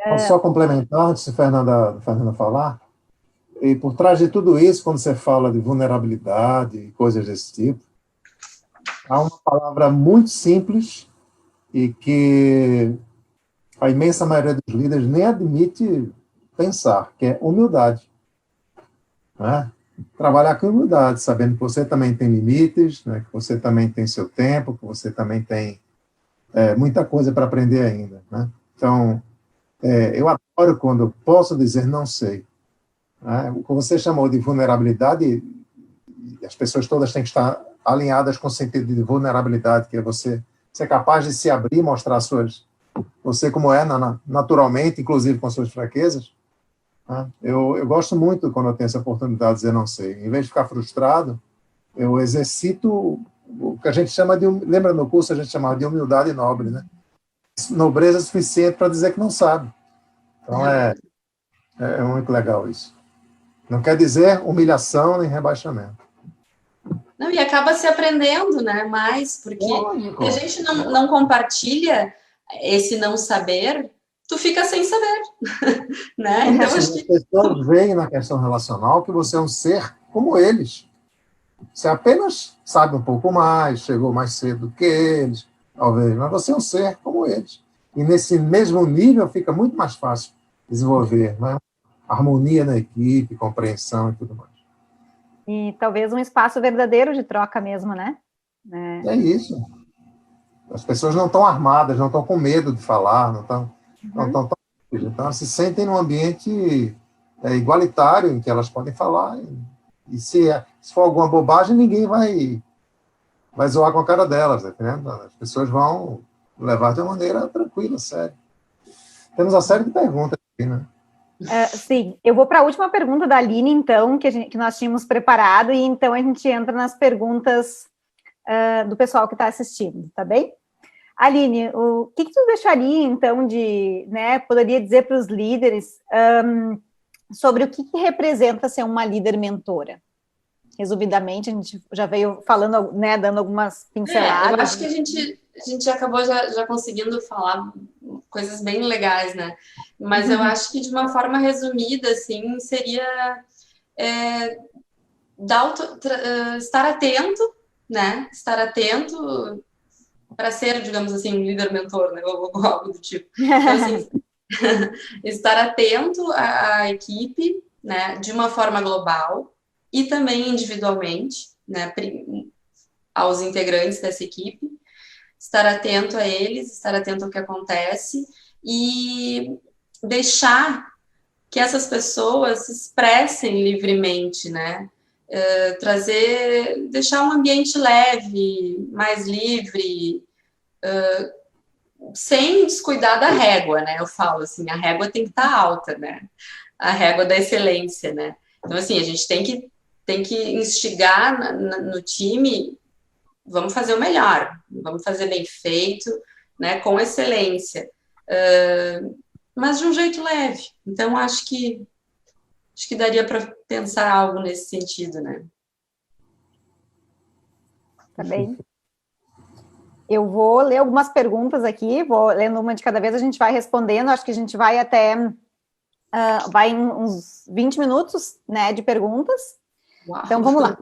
Posso só complementar, antes de Fernanda falar? E por trás de tudo isso, quando você fala de vulnerabilidade e coisas desse tipo, há uma palavra muito simples e que a imensa maioria dos líderes nem admite pensar, que é humildade. Né? Trabalhar com humildade, sabendo que você também tem limites, né? Que você também tem seu tempo, que você também tem muita coisa para aprender ainda. Né? Então, eu adoro quando posso dizer não sei. Né? O que você chamou de vulnerabilidade, as pessoas todas têm que estar alinhadas com o sentido de vulnerabilidade, que é você ser capaz de se abrir, mostrar você como é naturalmente, inclusive com suas fraquezas. Né? Eu gosto muito quando eu tenho essa oportunidade de dizer não sei. Em vez de ficar frustrado, eu exercito o que a gente chama de... Lembra no curso a gente chamava de humildade nobre, né? Nobreza suficiente para dizer que não sabe. Então é muito legal isso. Não quer dizer humilhação nem rebaixamento. Não, e acaba se aprendendo, né? Mais, porque se a gente não compartilha esse não saber, tu fica sem saber, né? Então, acho que as pessoas veem na questão relacional que você é um ser como eles. Você apenas sabe um pouco mais, chegou mais cedo do que eles, talvez, mas você é um ser como eles. E nesse mesmo nível fica muito mais fácil desenvolver, né? Harmonia na equipe, compreensão e tudo mais. E talvez um espaço verdadeiro de troca mesmo, né? É isso. As pessoas não estão armadas, não estão com medo de falar, não estão então elas se sentem num ambiente igualitário em que elas podem falar, e se for alguma bobagem, ninguém vai zoar com a cara delas, entendeu? As pessoas vão levar de uma maneira tranquila, séria. Temos a série de perguntas aqui, né? Sim, eu vou para a última pergunta da Aline, então, que nós tínhamos preparado, e então a gente entra nas perguntas do pessoal que está assistindo, tá bem? Aline, o que tu deixaria, então, poderia dizer para os líderes sobre o que representa ser uma líder mentora? Resumidamente, a gente já veio falando, né, dando algumas pinceladas. Eu acho que a gente acabou já conseguindo falar coisas bem legais, né? Mas eu acho que, de uma forma resumida, assim, seria estar atento, né? Estar atento para ser, digamos assim, um líder mentor, né? Ou algo do tipo. Então, assim, estar atento à equipe, né? De uma forma global e também individualmente, né? Aos integrantes dessa equipe, estar atento a eles, estar atento ao que acontece e deixar que essas pessoas se expressem livremente, né? Deixar um ambiente leve, mais livre, sem descuidar da régua, né? Eu falo assim, a régua tem que estar alta, né? A régua da excelência, né? Então, assim, a gente tem que instigar no time, vamos fazer o melhor, vamos fazer bem feito, né? Com excelência, mas de um jeito leve. Então, acho que daria para pensar algo nesse sentido, né? Tá bem. Eu vou ler algumas perguntas aqui, vou lendo uma de cada vez, a gente vai respondendo, acho que a gente vai até vai em uns 20 minutos, né, de perguntas. Uau. Então, vamos lá.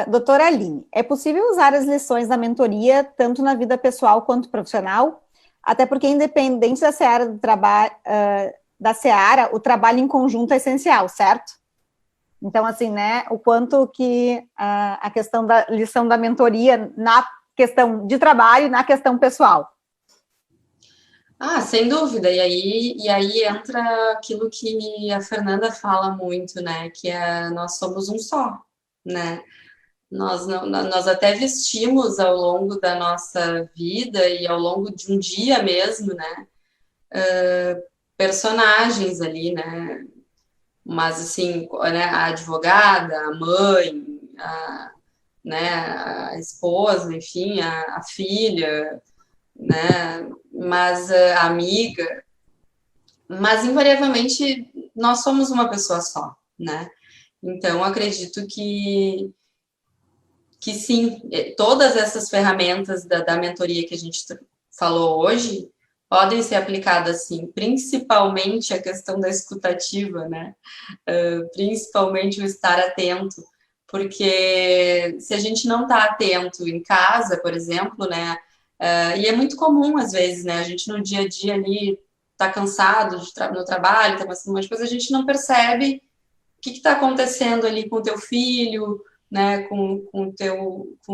Doutora Aline, é possível usar as lições da mentoria tanto na vida pessoal quanto profissional? Até porque, independente da seara do trabalho, o trabalho em conjunto é essencial, certo? Então, assim, né, o quanto que a questão da lição da mentoria na questão de trabalho e na questão pessoal. Sem dúvida. E aí entra aquilo que a Fernanda fala muito, né? Que nós somos um só, né? Nós até vestimos ao longo da nossa vida e ao longo de um dia mesmo, né? Personagens ali, né? Mas, assim, né, a advogada, a mãe, né, a esposa, enfim, a filha, né? Mas a amiga. Mas, invariavelmente, nós somos uma pessoa só, né? Então, acredito que sim, todas essas ferramentas da mentoria que a gente falou hoje podem ser aplicadas, sim, principalmente a questão da escutativa, né? Principalmente o estar atento, porque se a gente não está atento em casa, por exemplo, né? E é muito comum, às vezes, né? A gente no dia a dia ali tá cansado no trabalho, tá passando umas coisas, a gente não percebe o que está acontecendo ali com o teu filho, né, com o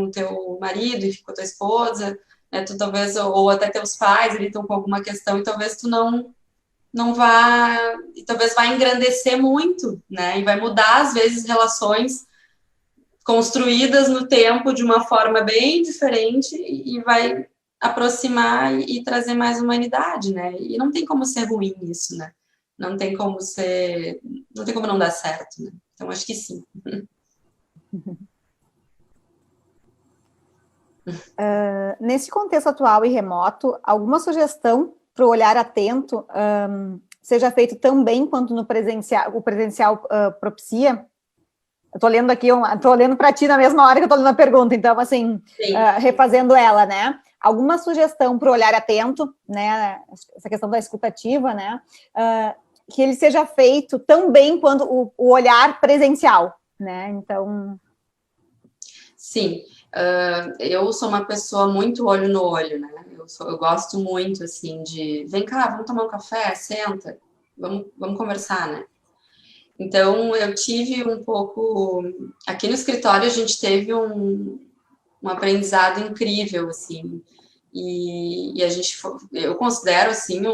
teu marido, enfim, com a tua esposa, né, tu talvez, ou até teus pais, eles estão com alguma questão, e talvez tu não vá, e talvez vai engrandecer muito, né, e vai mudar, às vezes, relações construídas no tempo de uma forma bem diferente, e vai aproximar e trazer mais humanidade, né, e não tem como ser ruim isso, né, não tem como não dar certo, né, então acho que sim. Nesse contexto atual e remoto, alguma sugestão para o olhar atento seja feito tão bem quanto no presencial, o presencial propicia? Eu estou lendo aqui, estou lendo para ti na mesma hora que eu estou lendo a pergunta, então, assim, refazendo ela, né? Alguma sugestão para o olhar atento, né? Essa questão da escutativa, né? Que ele seja feito tão bem quanto o olhar presencial, né? Então... Sim, eu sou uma pessoa muito olho no olho, né? Eu gosto muito, assim, de... Vem cá, vamos tomar um café? Senta, vamos conversar, né? Então, eu tive um pouco... Aqui no escritório, a gente teve um aprendizado incrível, assim, e eu considero, assim,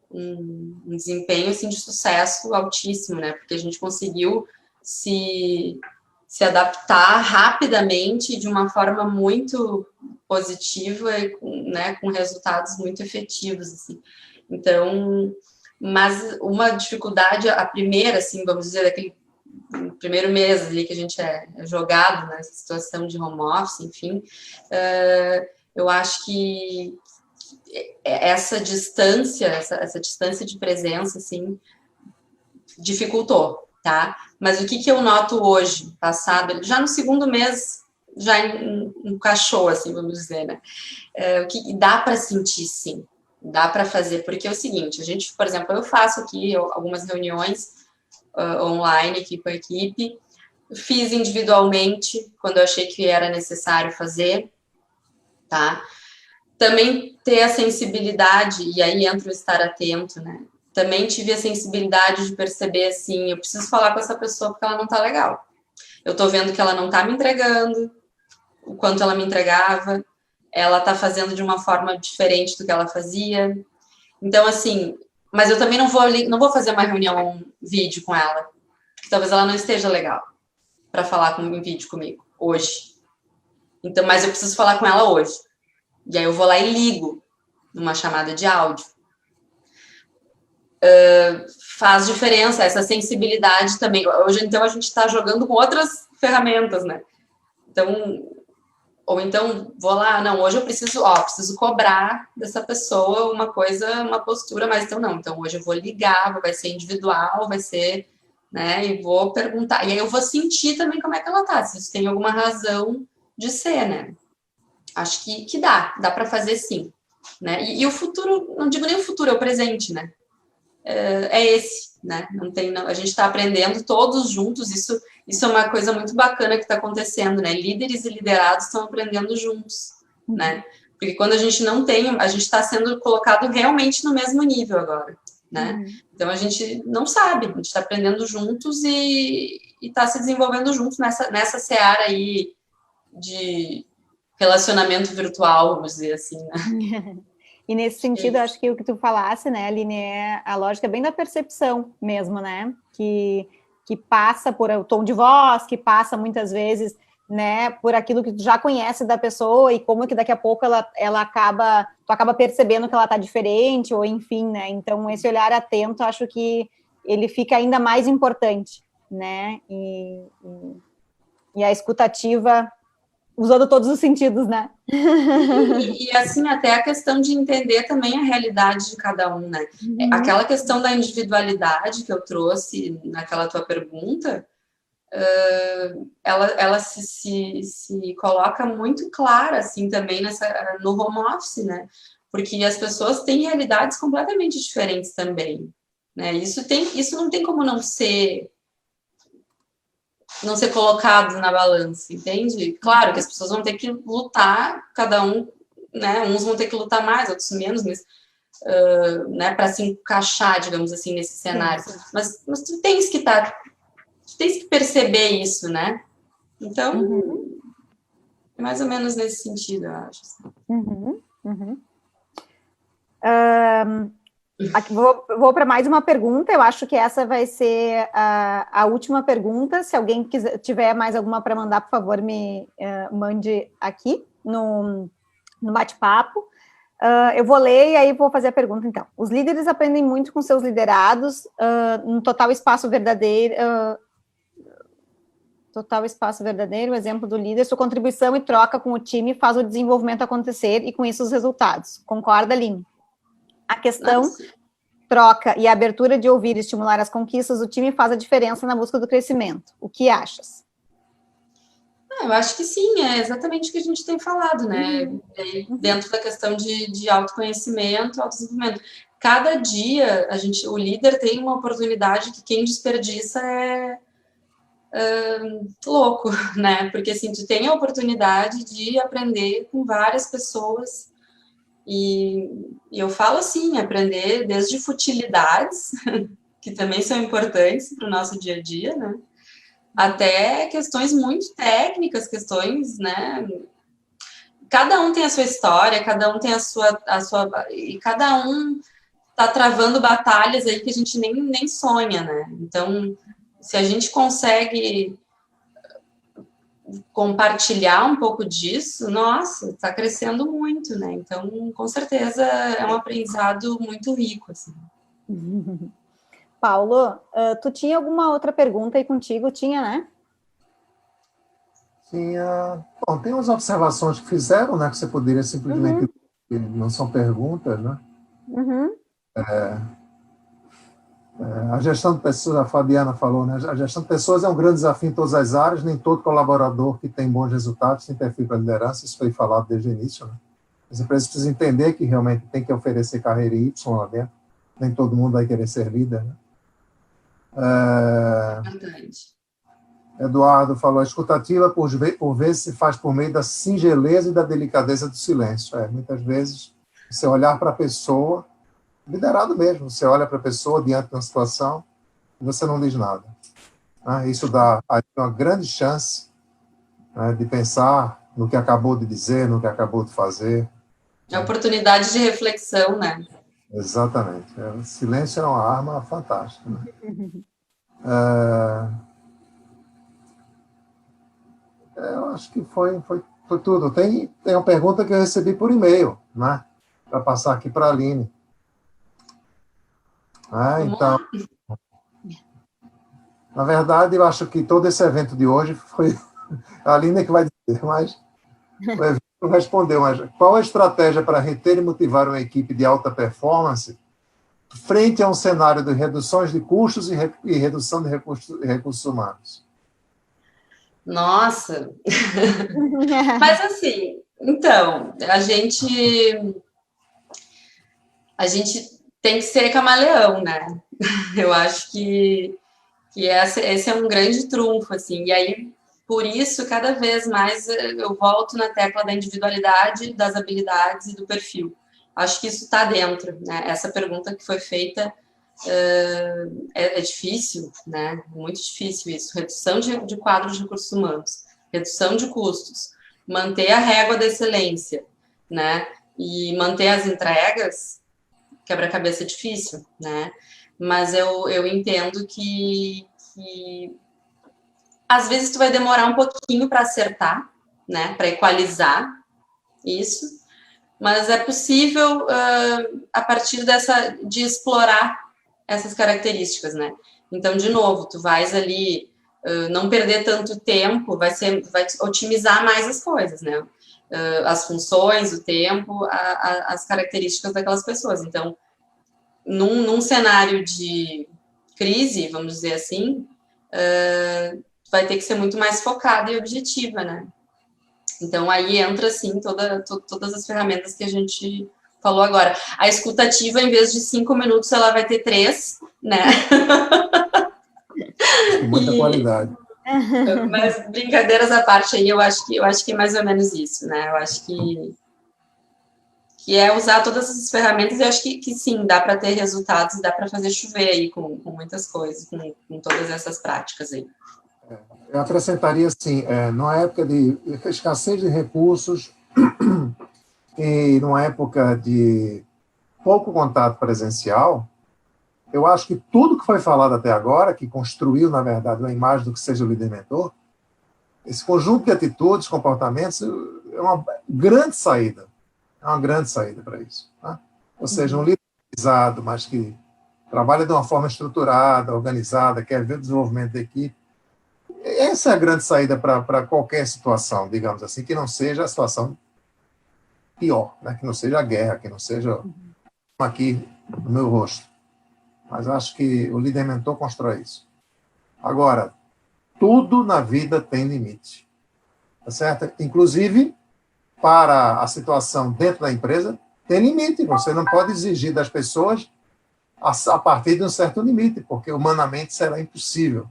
um desempenho, assim, de sucesso altíssimo, né? Porque a gente conseguiu se adaptar rapidamente de uma forma muito positiva e né, com resultados muito efetivos, assim. Então, mas uma dificuldade, a primeira, assim, vamos dizer, daquele primeiro mês ali que a gente é jogado nessa situação de home office, enfim, eu acho que essa distância, essa distância de presença, assim, dificultou, tá? Mas o que eu noto hoje, passado, já no segundo mês, já encaixou, assim, vamos dizer, né? O que dá para sentir, sim, dá para fazer, porque é o seguinte, a gente, por exemplo, eu faço aqui algumas reuniões online aqui com a equipe, fiz individualmente, quando eu achei que era necessário fazer, tá? Também ter a sensibilidade, e aí entra o estar atento, né? Também tive a sensibilidade de perceber, assim, eu preciso falar com essa pessoa porque ela não tá legal. Eu tô vendo que ela não tá me entregando o quanto ela me entregava, ela tá fazendo de uma forma diferente do que ela fazia. Então, assim, mas eu também não vou fazer uma reunião vídeo com ela, porque talvez ela não esteja legal para falar em vídeo comigo hoje. Então, mas eu preciso falar com ela hoje. E aí eu vou lá e ligo numa chamada de áudio. Faz diferença essa sensibilidade também. Hoje, então, a gente está jogando com outras ferramentas, né? Então, ou então, vou lá, não, hoje eu preciso cobrar dessa pessoa uma coisa, uma postura, mas então não. Então, hoje eu vou ligar, vai ser individual, vai ser, né? E vou perguntar. E aí eu vou sentir também como é que ela tá, se isso tem alguma razão de ser, né? Acho que dá para fazer sim. né? E o futuro, não digo nem o futuro, é o presente, né? É esse, né? A gente está aprendendo todos juntos, isso é uma coisa muito bacana que está acontecendo, né? Líderes e liderados estão aprendendo juntos, né? Porque quando a gente não tem, a gente está sendo colocado realmente no mesmo nível agora, né? Então a gente não sabe, a gente está aprendendo juntos e está se desenvolvendo juntos nessa seara aí de relacionamento virtual, vamos dizer assim, né? E nesse sentido, acho que o que tu falasse, né, Aline, é a lógica bem da percepção mesmo, né? Que passa por o tom de voz, que passa muitas vezes, né, por aquilo que tu já conhece da pessoa e como que daqui a pouco ela acaba percebendo que ela tá diferente, ou enfim, né? Então, esse olhar atento, acho que ele fica ainda mais importante, né? E a escutativa usando todos os sentidos, né? E assim, até a questão de entender também a realidade de cada um, né? Aquela questão da individualidade que eu trouxe naquela tua pergunta, ela se coloca muito clara, assim, também no home office, né? Porque as pessoas têm realidades completamente diferentes também, né? Isso não tem como não ser colocado na balança, entende? Claro que as pessoas vão ter que lutar, cada um, né? Uns vão ter que lutar mais, outros menos, mas, né? Para se encaixar, digamos assim, nesse cenário. Mas tu tens que perceber isso, né? Então, é mais ou menos nesse sentido, eu acho. Aqui vou para mais uma pergunta. Eu acho que essa vai ser a última pergunta. Se alguém tiver mais alguma para mandar, por favor, me mande aqui no bate-papo. Eu vou ler e aí vou fazer a pergunta, então. Os líderes aprendem muito com seus liderados, no total espaço verdadeiro. Total espaço verdadeiro, o exemplo do líder, sua contribuição e troca com o time faz o desenvolvimento acontecer e com isso os resultados. Concorda, Aline? A questão, troca e a abertura de ouvir e estimular as conquistas do time faz a diferença na busca do crescimento. O que achas? Eu acho que sim, é exatamente o que a gente tem falado, né? Dentro da questão de autoconhecimento, autodesenvolvimento. Cada dia, o líder tem uma oportunidade que quem desperdiça é louco, né? Porque, assim, tu tem a oportunidade de aprender com várias pessoas e eu falo assim, aprender desde futilidades, que também são importantes para o nosso dia a dia, né? Até questões muito técnicas, questões, né? Cada um tem a sua história, cada um tem a sua e cada um tá travando batalhas aí que a gente nem sonha, né? Então, se a gente consegue compartilhar um pouco disso, nossa, está crescendo muito, né? Então, com certeza, é um aprendizado muito rico, assim. Paulo, tu tinha alguma outra pergunta aí contigo? Tinha, né? Tinha. Bom, tem umas observações que fizeram, né? Que você poderia simplesmente. Não são perguntas, né? A gestão de pessoas, a Fabiana falou, né? A gestão de pessoas é um grande desafio em todas as áreas, nem todo colaborador que tem bons resultados tem perfil para liderança, isso foi falado desde o início, né? As empresas precisam entender que realmente tem que oferecer carreira Y lá dentro, nem todo mundo vai querer ser líder, né? Eduardo falou, a escutativa por vezes se faz por meio da singeleza e da delicadeza do silêncio. Muitas vezes, você olhar para a pessoa, liderado mesmo, você olha para a pessoa diante de uma situação e você não diz nada. Isso dá uma grande chance, né, de pensar no que acabou de dizer, no que acabou de fazer. É oportunidade de reflexão, né? Exatamente. O silêncio é uma arma fantástica, né? Eu acho que foi tudo. Tem uma pergunta que eu recebi por e-mail, né? Para passar aqui para a Aline. Então, na verdade, eu acho que todo esse evento de hoje foi a Aline que vai dizer, mas o evento não respondeu. Mas qual a estratégia para reter e motivar uma equipe de alta performance frente a um cenário de reduções de custos e redução de recursos humanos? Nossa! Mas assim, então, a gente a gente tem que ser camaleão, né? Eu acho que esse é um grande trunfo, assim. E aí, por isso, cada vez mais eu volto na tecla da individualidade, das habilidades e do perfil. Acho que isso está dentro, né? Essa pergunta que foi feita é difícil, né? Muito difícil isso. Redução de quadros de recursos humanos, redução de custos, manter a régua da excelência, né? E manter as entregas, quebra-cabeça é difícil, né? Mas eu entendo que às vezes tu vai demorar um pouquinho para acertar, né? Para equalizar isso, mas é possível a partir de explorar essas características, né? Então, de novo, tu vais ali não perder tanto tempo, vai otimizar mais as coisas, né? As funções, o tempo, as características daquelas pessoas. Então, num cenário de crise, vamos dizer assim, vai ter que ser muito mais focada e objetiva, né? Então, aí entra, assim, todas as ferramentas que a gente falou agora. A escutativa, em vez de 5 minutos, ela vai ter 3, né? Muita qualidade. Mas, brincadeiras à parte, aí eu acho que é mais ou menos isso, né? Eu acho que é usar todas essas ferramentas, e eu acho que sim, dá para ter resultados, dá para fazer chover aí com muitas coisas, com todas essas práticas aí. Eu acrescentaria assim, numa época de escassez de recursos e numa época de pouco contato presencial, eu acho que tudo que foi falado até agora, que construiu, na verdade, uma imagem do que seja o líder mentor, esse conjunto de atitudes, comportamentos, é uma grande saída. É uma grande saída para isso. Tá? Ou seja, um líder organizado, mas que trabalha de uma forma estruturada, organizada, quer ver o desenvolvimento da equipe. Essa é a grande saída para qualquer situação, digamos assim, que não seja a situação pior, né? Que não seja a guerra, que não seja aqui no meu rosto. Mas acho que o líder mentor constrói isso. Agora, tudo na vida tem limite. Tá certo? Inclusive, para a situação dentro da empresa, tem limite. Você não pode exigir das pessoas a partir de um certo limite, porque humanamente será impossível.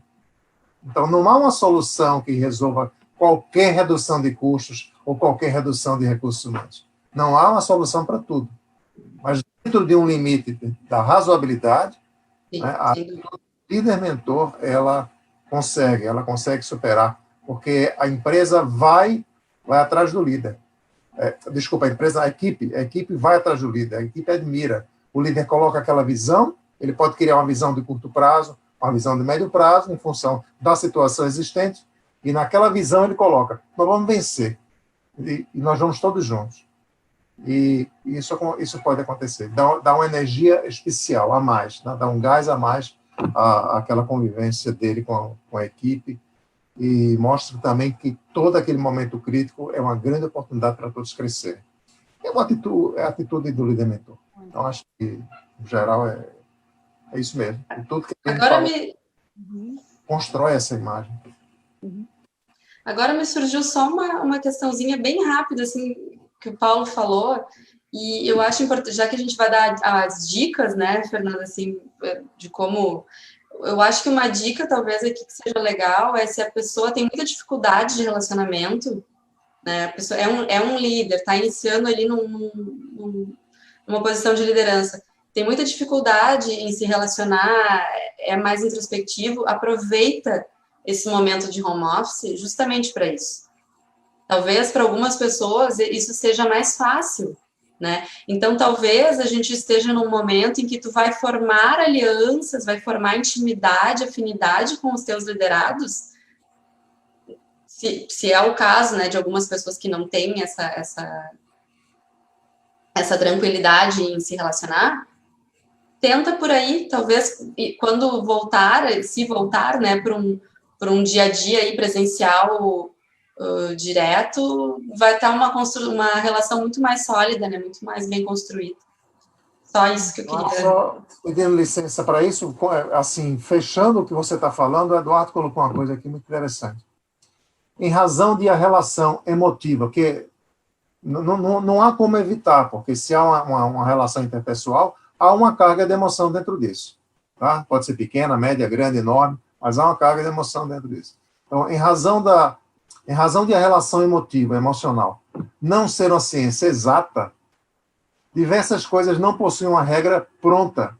Então, não há uma solução que resolva qualquer redução de custos ou qualquer redução de recursos humanos. Não há uma solução para tudo. Mas dentro de um limite da razoabilidade, Sim, né, a líder mentor, ela consegue superar, porque a empresa vai atrás do líder. A equipe vai atrás do líder, a equipe admira. O líder coloca aquela visão, ele pode criar uma visão de curto prazo, uma visão de médio prazo, em função da situação existente, e naquela visão ele coloca, nós vamos vencer, e nós vamos todos juntos. E isso pode acontecer. Dá uma energia especial a mais, né? Dá um gás a mais àquela convivência dele com a equipe, e mostra também que todo aquele momento crítico é uma grande oportunidade para todos crescerem. É a atitude do líder mentor. Então, acho que, no geral, é isso mesmo. E tudo que a gente fala, constrói essa imagem. Agora me surgiu só uma questãozinha bem rápida, assim, que o Paulo falou, e eu acho importante, já que a gente vai dar as dicas, né, Fernanda, assim, de como... Eu acho que uma dica, talvez, aqui que seja legal é se a pessoa tem muita dificuldade de relacionamento, né, a pessoa é um líder, está iniciando ali numa posição de liderança, tem muita dificuldade em se relacionar, é mais introspectivo, aproveita esse momento de home office justamente para isso. Talvez para algumas pessoas isso seja mais fácil, né? Então, talvez a gente esteja num momento em que tu vai formar alianças, vai formar intimidade, afinidade com os teus liderados, se é o caso, né, de algumas pessoas que não têm essa tranquilidade em se relacionar, tenta por aí, talvez, quando voltar, se voltar, né, para um dia a dia aí presencial direto, vai estar uma relação muito mais sólida, né, muito mais bem construída. Só isso que eu queria... Só pedindo licença para isso, assim, fechando o que você está falando, o Eduardo colocou uma coisa aqui muito interessante. Em razão de a relação emotiva, que não há como evitar, porque se há uma relação interpessoal, há uma carga de emoção dentro disso. Tá? Pode ser pequena, média, grande, enorme, mas há uma carga de emoção dentro disso. Então, em razão de a relação emotiva, emocional, não ser uma ciência exata, diversas coisas não possuem uma regra pronta,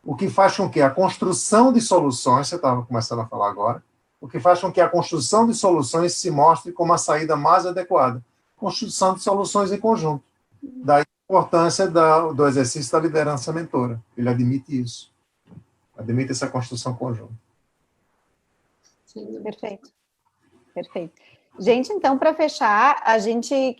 o que faz com que a construção de soluções, você estava começando a falar agora, o que faz com que a construção de soluções se mostre como a saída mais adequada. Construção de soluções em conjunto. Daí a importância do exercício da liderança mentora. Ele admite isso. Admite essa construção conjunta. Perfeito. Perfeito. Gente, então, para fechar, a gente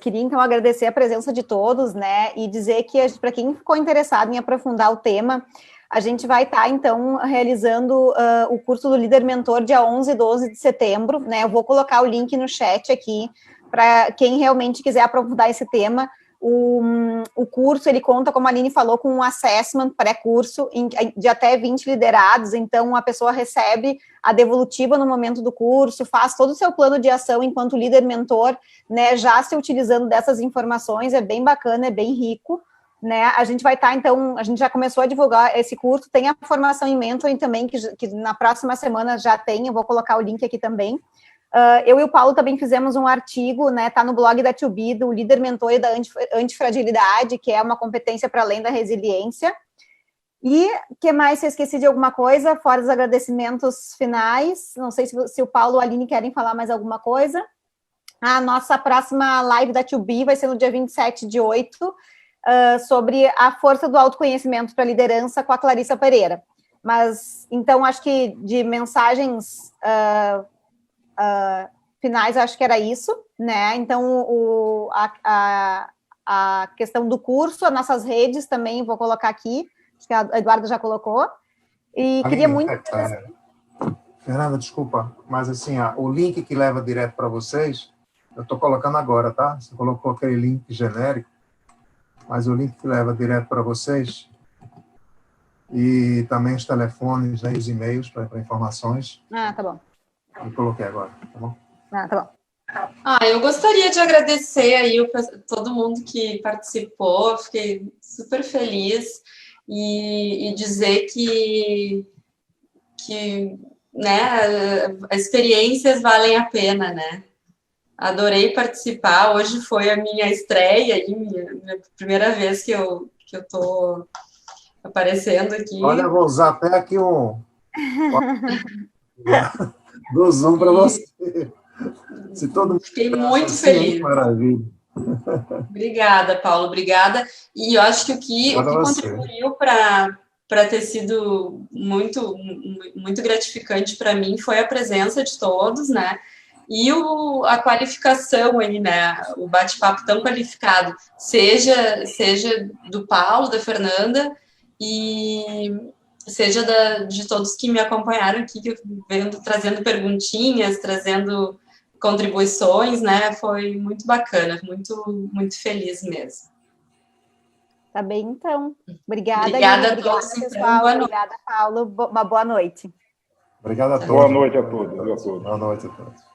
queria, então, agradecer a presença de todos, né, e dizer que, para quem ficou interessado em aprofundar o tema, a gente vai estar, então, realizando o curso do Líder Mentor dia 11 e 12 de setembro, né, eu vou colocar o link no chat aqui, para quem realmente quiser aprofundar esse tema. O curso, ele conta, como a Aline falou, com um assessment pré-curso de até 20 liderados, então a pessoa recebe a devolutiva no momento do curso, faz todo o seu plano de ação enquanto líder mentor, né, já se utilizando dessas informações, é bem bacana, é bem rico, né, a gente vai estar, então, a gente já começou a divulgar esse curso, tem a formação em mentoring também, que na próxima semana já tem, eu vou colocar o link aqui também. Eu e o Paulo também fizemos um artigo, né, tá no blog da 2B, do líder mentor e da antifragilidade, que é uma competência para além da resiliência. E o que mais? Se eu esqueci de alguma coisa, fora os agradecimentos finais, não sei se o Paulo ou a Aline querem falar mais alguma coisa. A nossa próxima live da 2B vai ser no dia 27/8, sobre a força do autoconhecimento para a liderança com a Clarissa Pereira. Mas, então, acho que de mensagens finais, acho que era isso, né? Então, a questão do curso, as nossas redes também vou colocar aqui, acho que a Eduarda já colocou, e queria muito... Fernanda, desculpa, mas assim, o link que leva direto para vocês, eu estou colocando agora, tá? Você colocou aquele link genérico, mas o link que leva direto para vocês, e também os telefones, né, os e-mails para informações. Tá bom. Eu coloquei agora, tá bom? Tá bom. Eu gostaria de agradecer aí todo mundo que participou, fiquei super feliz e dizer que né, as experiências valem a pena, né? Adorei participar, hoje foi a minha estreia, aí, minha primeira vez que eu tô aparecendo aqui. Olha, eu vou usar até aqui do Zoom para você. Se todo mundo fiquei muito feliz. Maravilha. Obrigada, Paulo, obrigada. E eu acho que o que contribuiu para ter sido muito, muito gratificante para mim foi a presença de todos, né? E a qualificação aí, né? O bate-papo tão qualificado, seja do Paulo, da Fernanda, e seja de todos que me acompanharam aqui, que eu venho trazendo perguntinhas, trazendo contribuições, né? Foi muito bacana, muito, muito feliz mesmo. Tá bem, então. Obrigada, obrigada Aline, a todos, pessoal. Obrigada, Paulo. Uma boa noite. Obrigado a todos. Boa noite a todos. Boa noite a todos.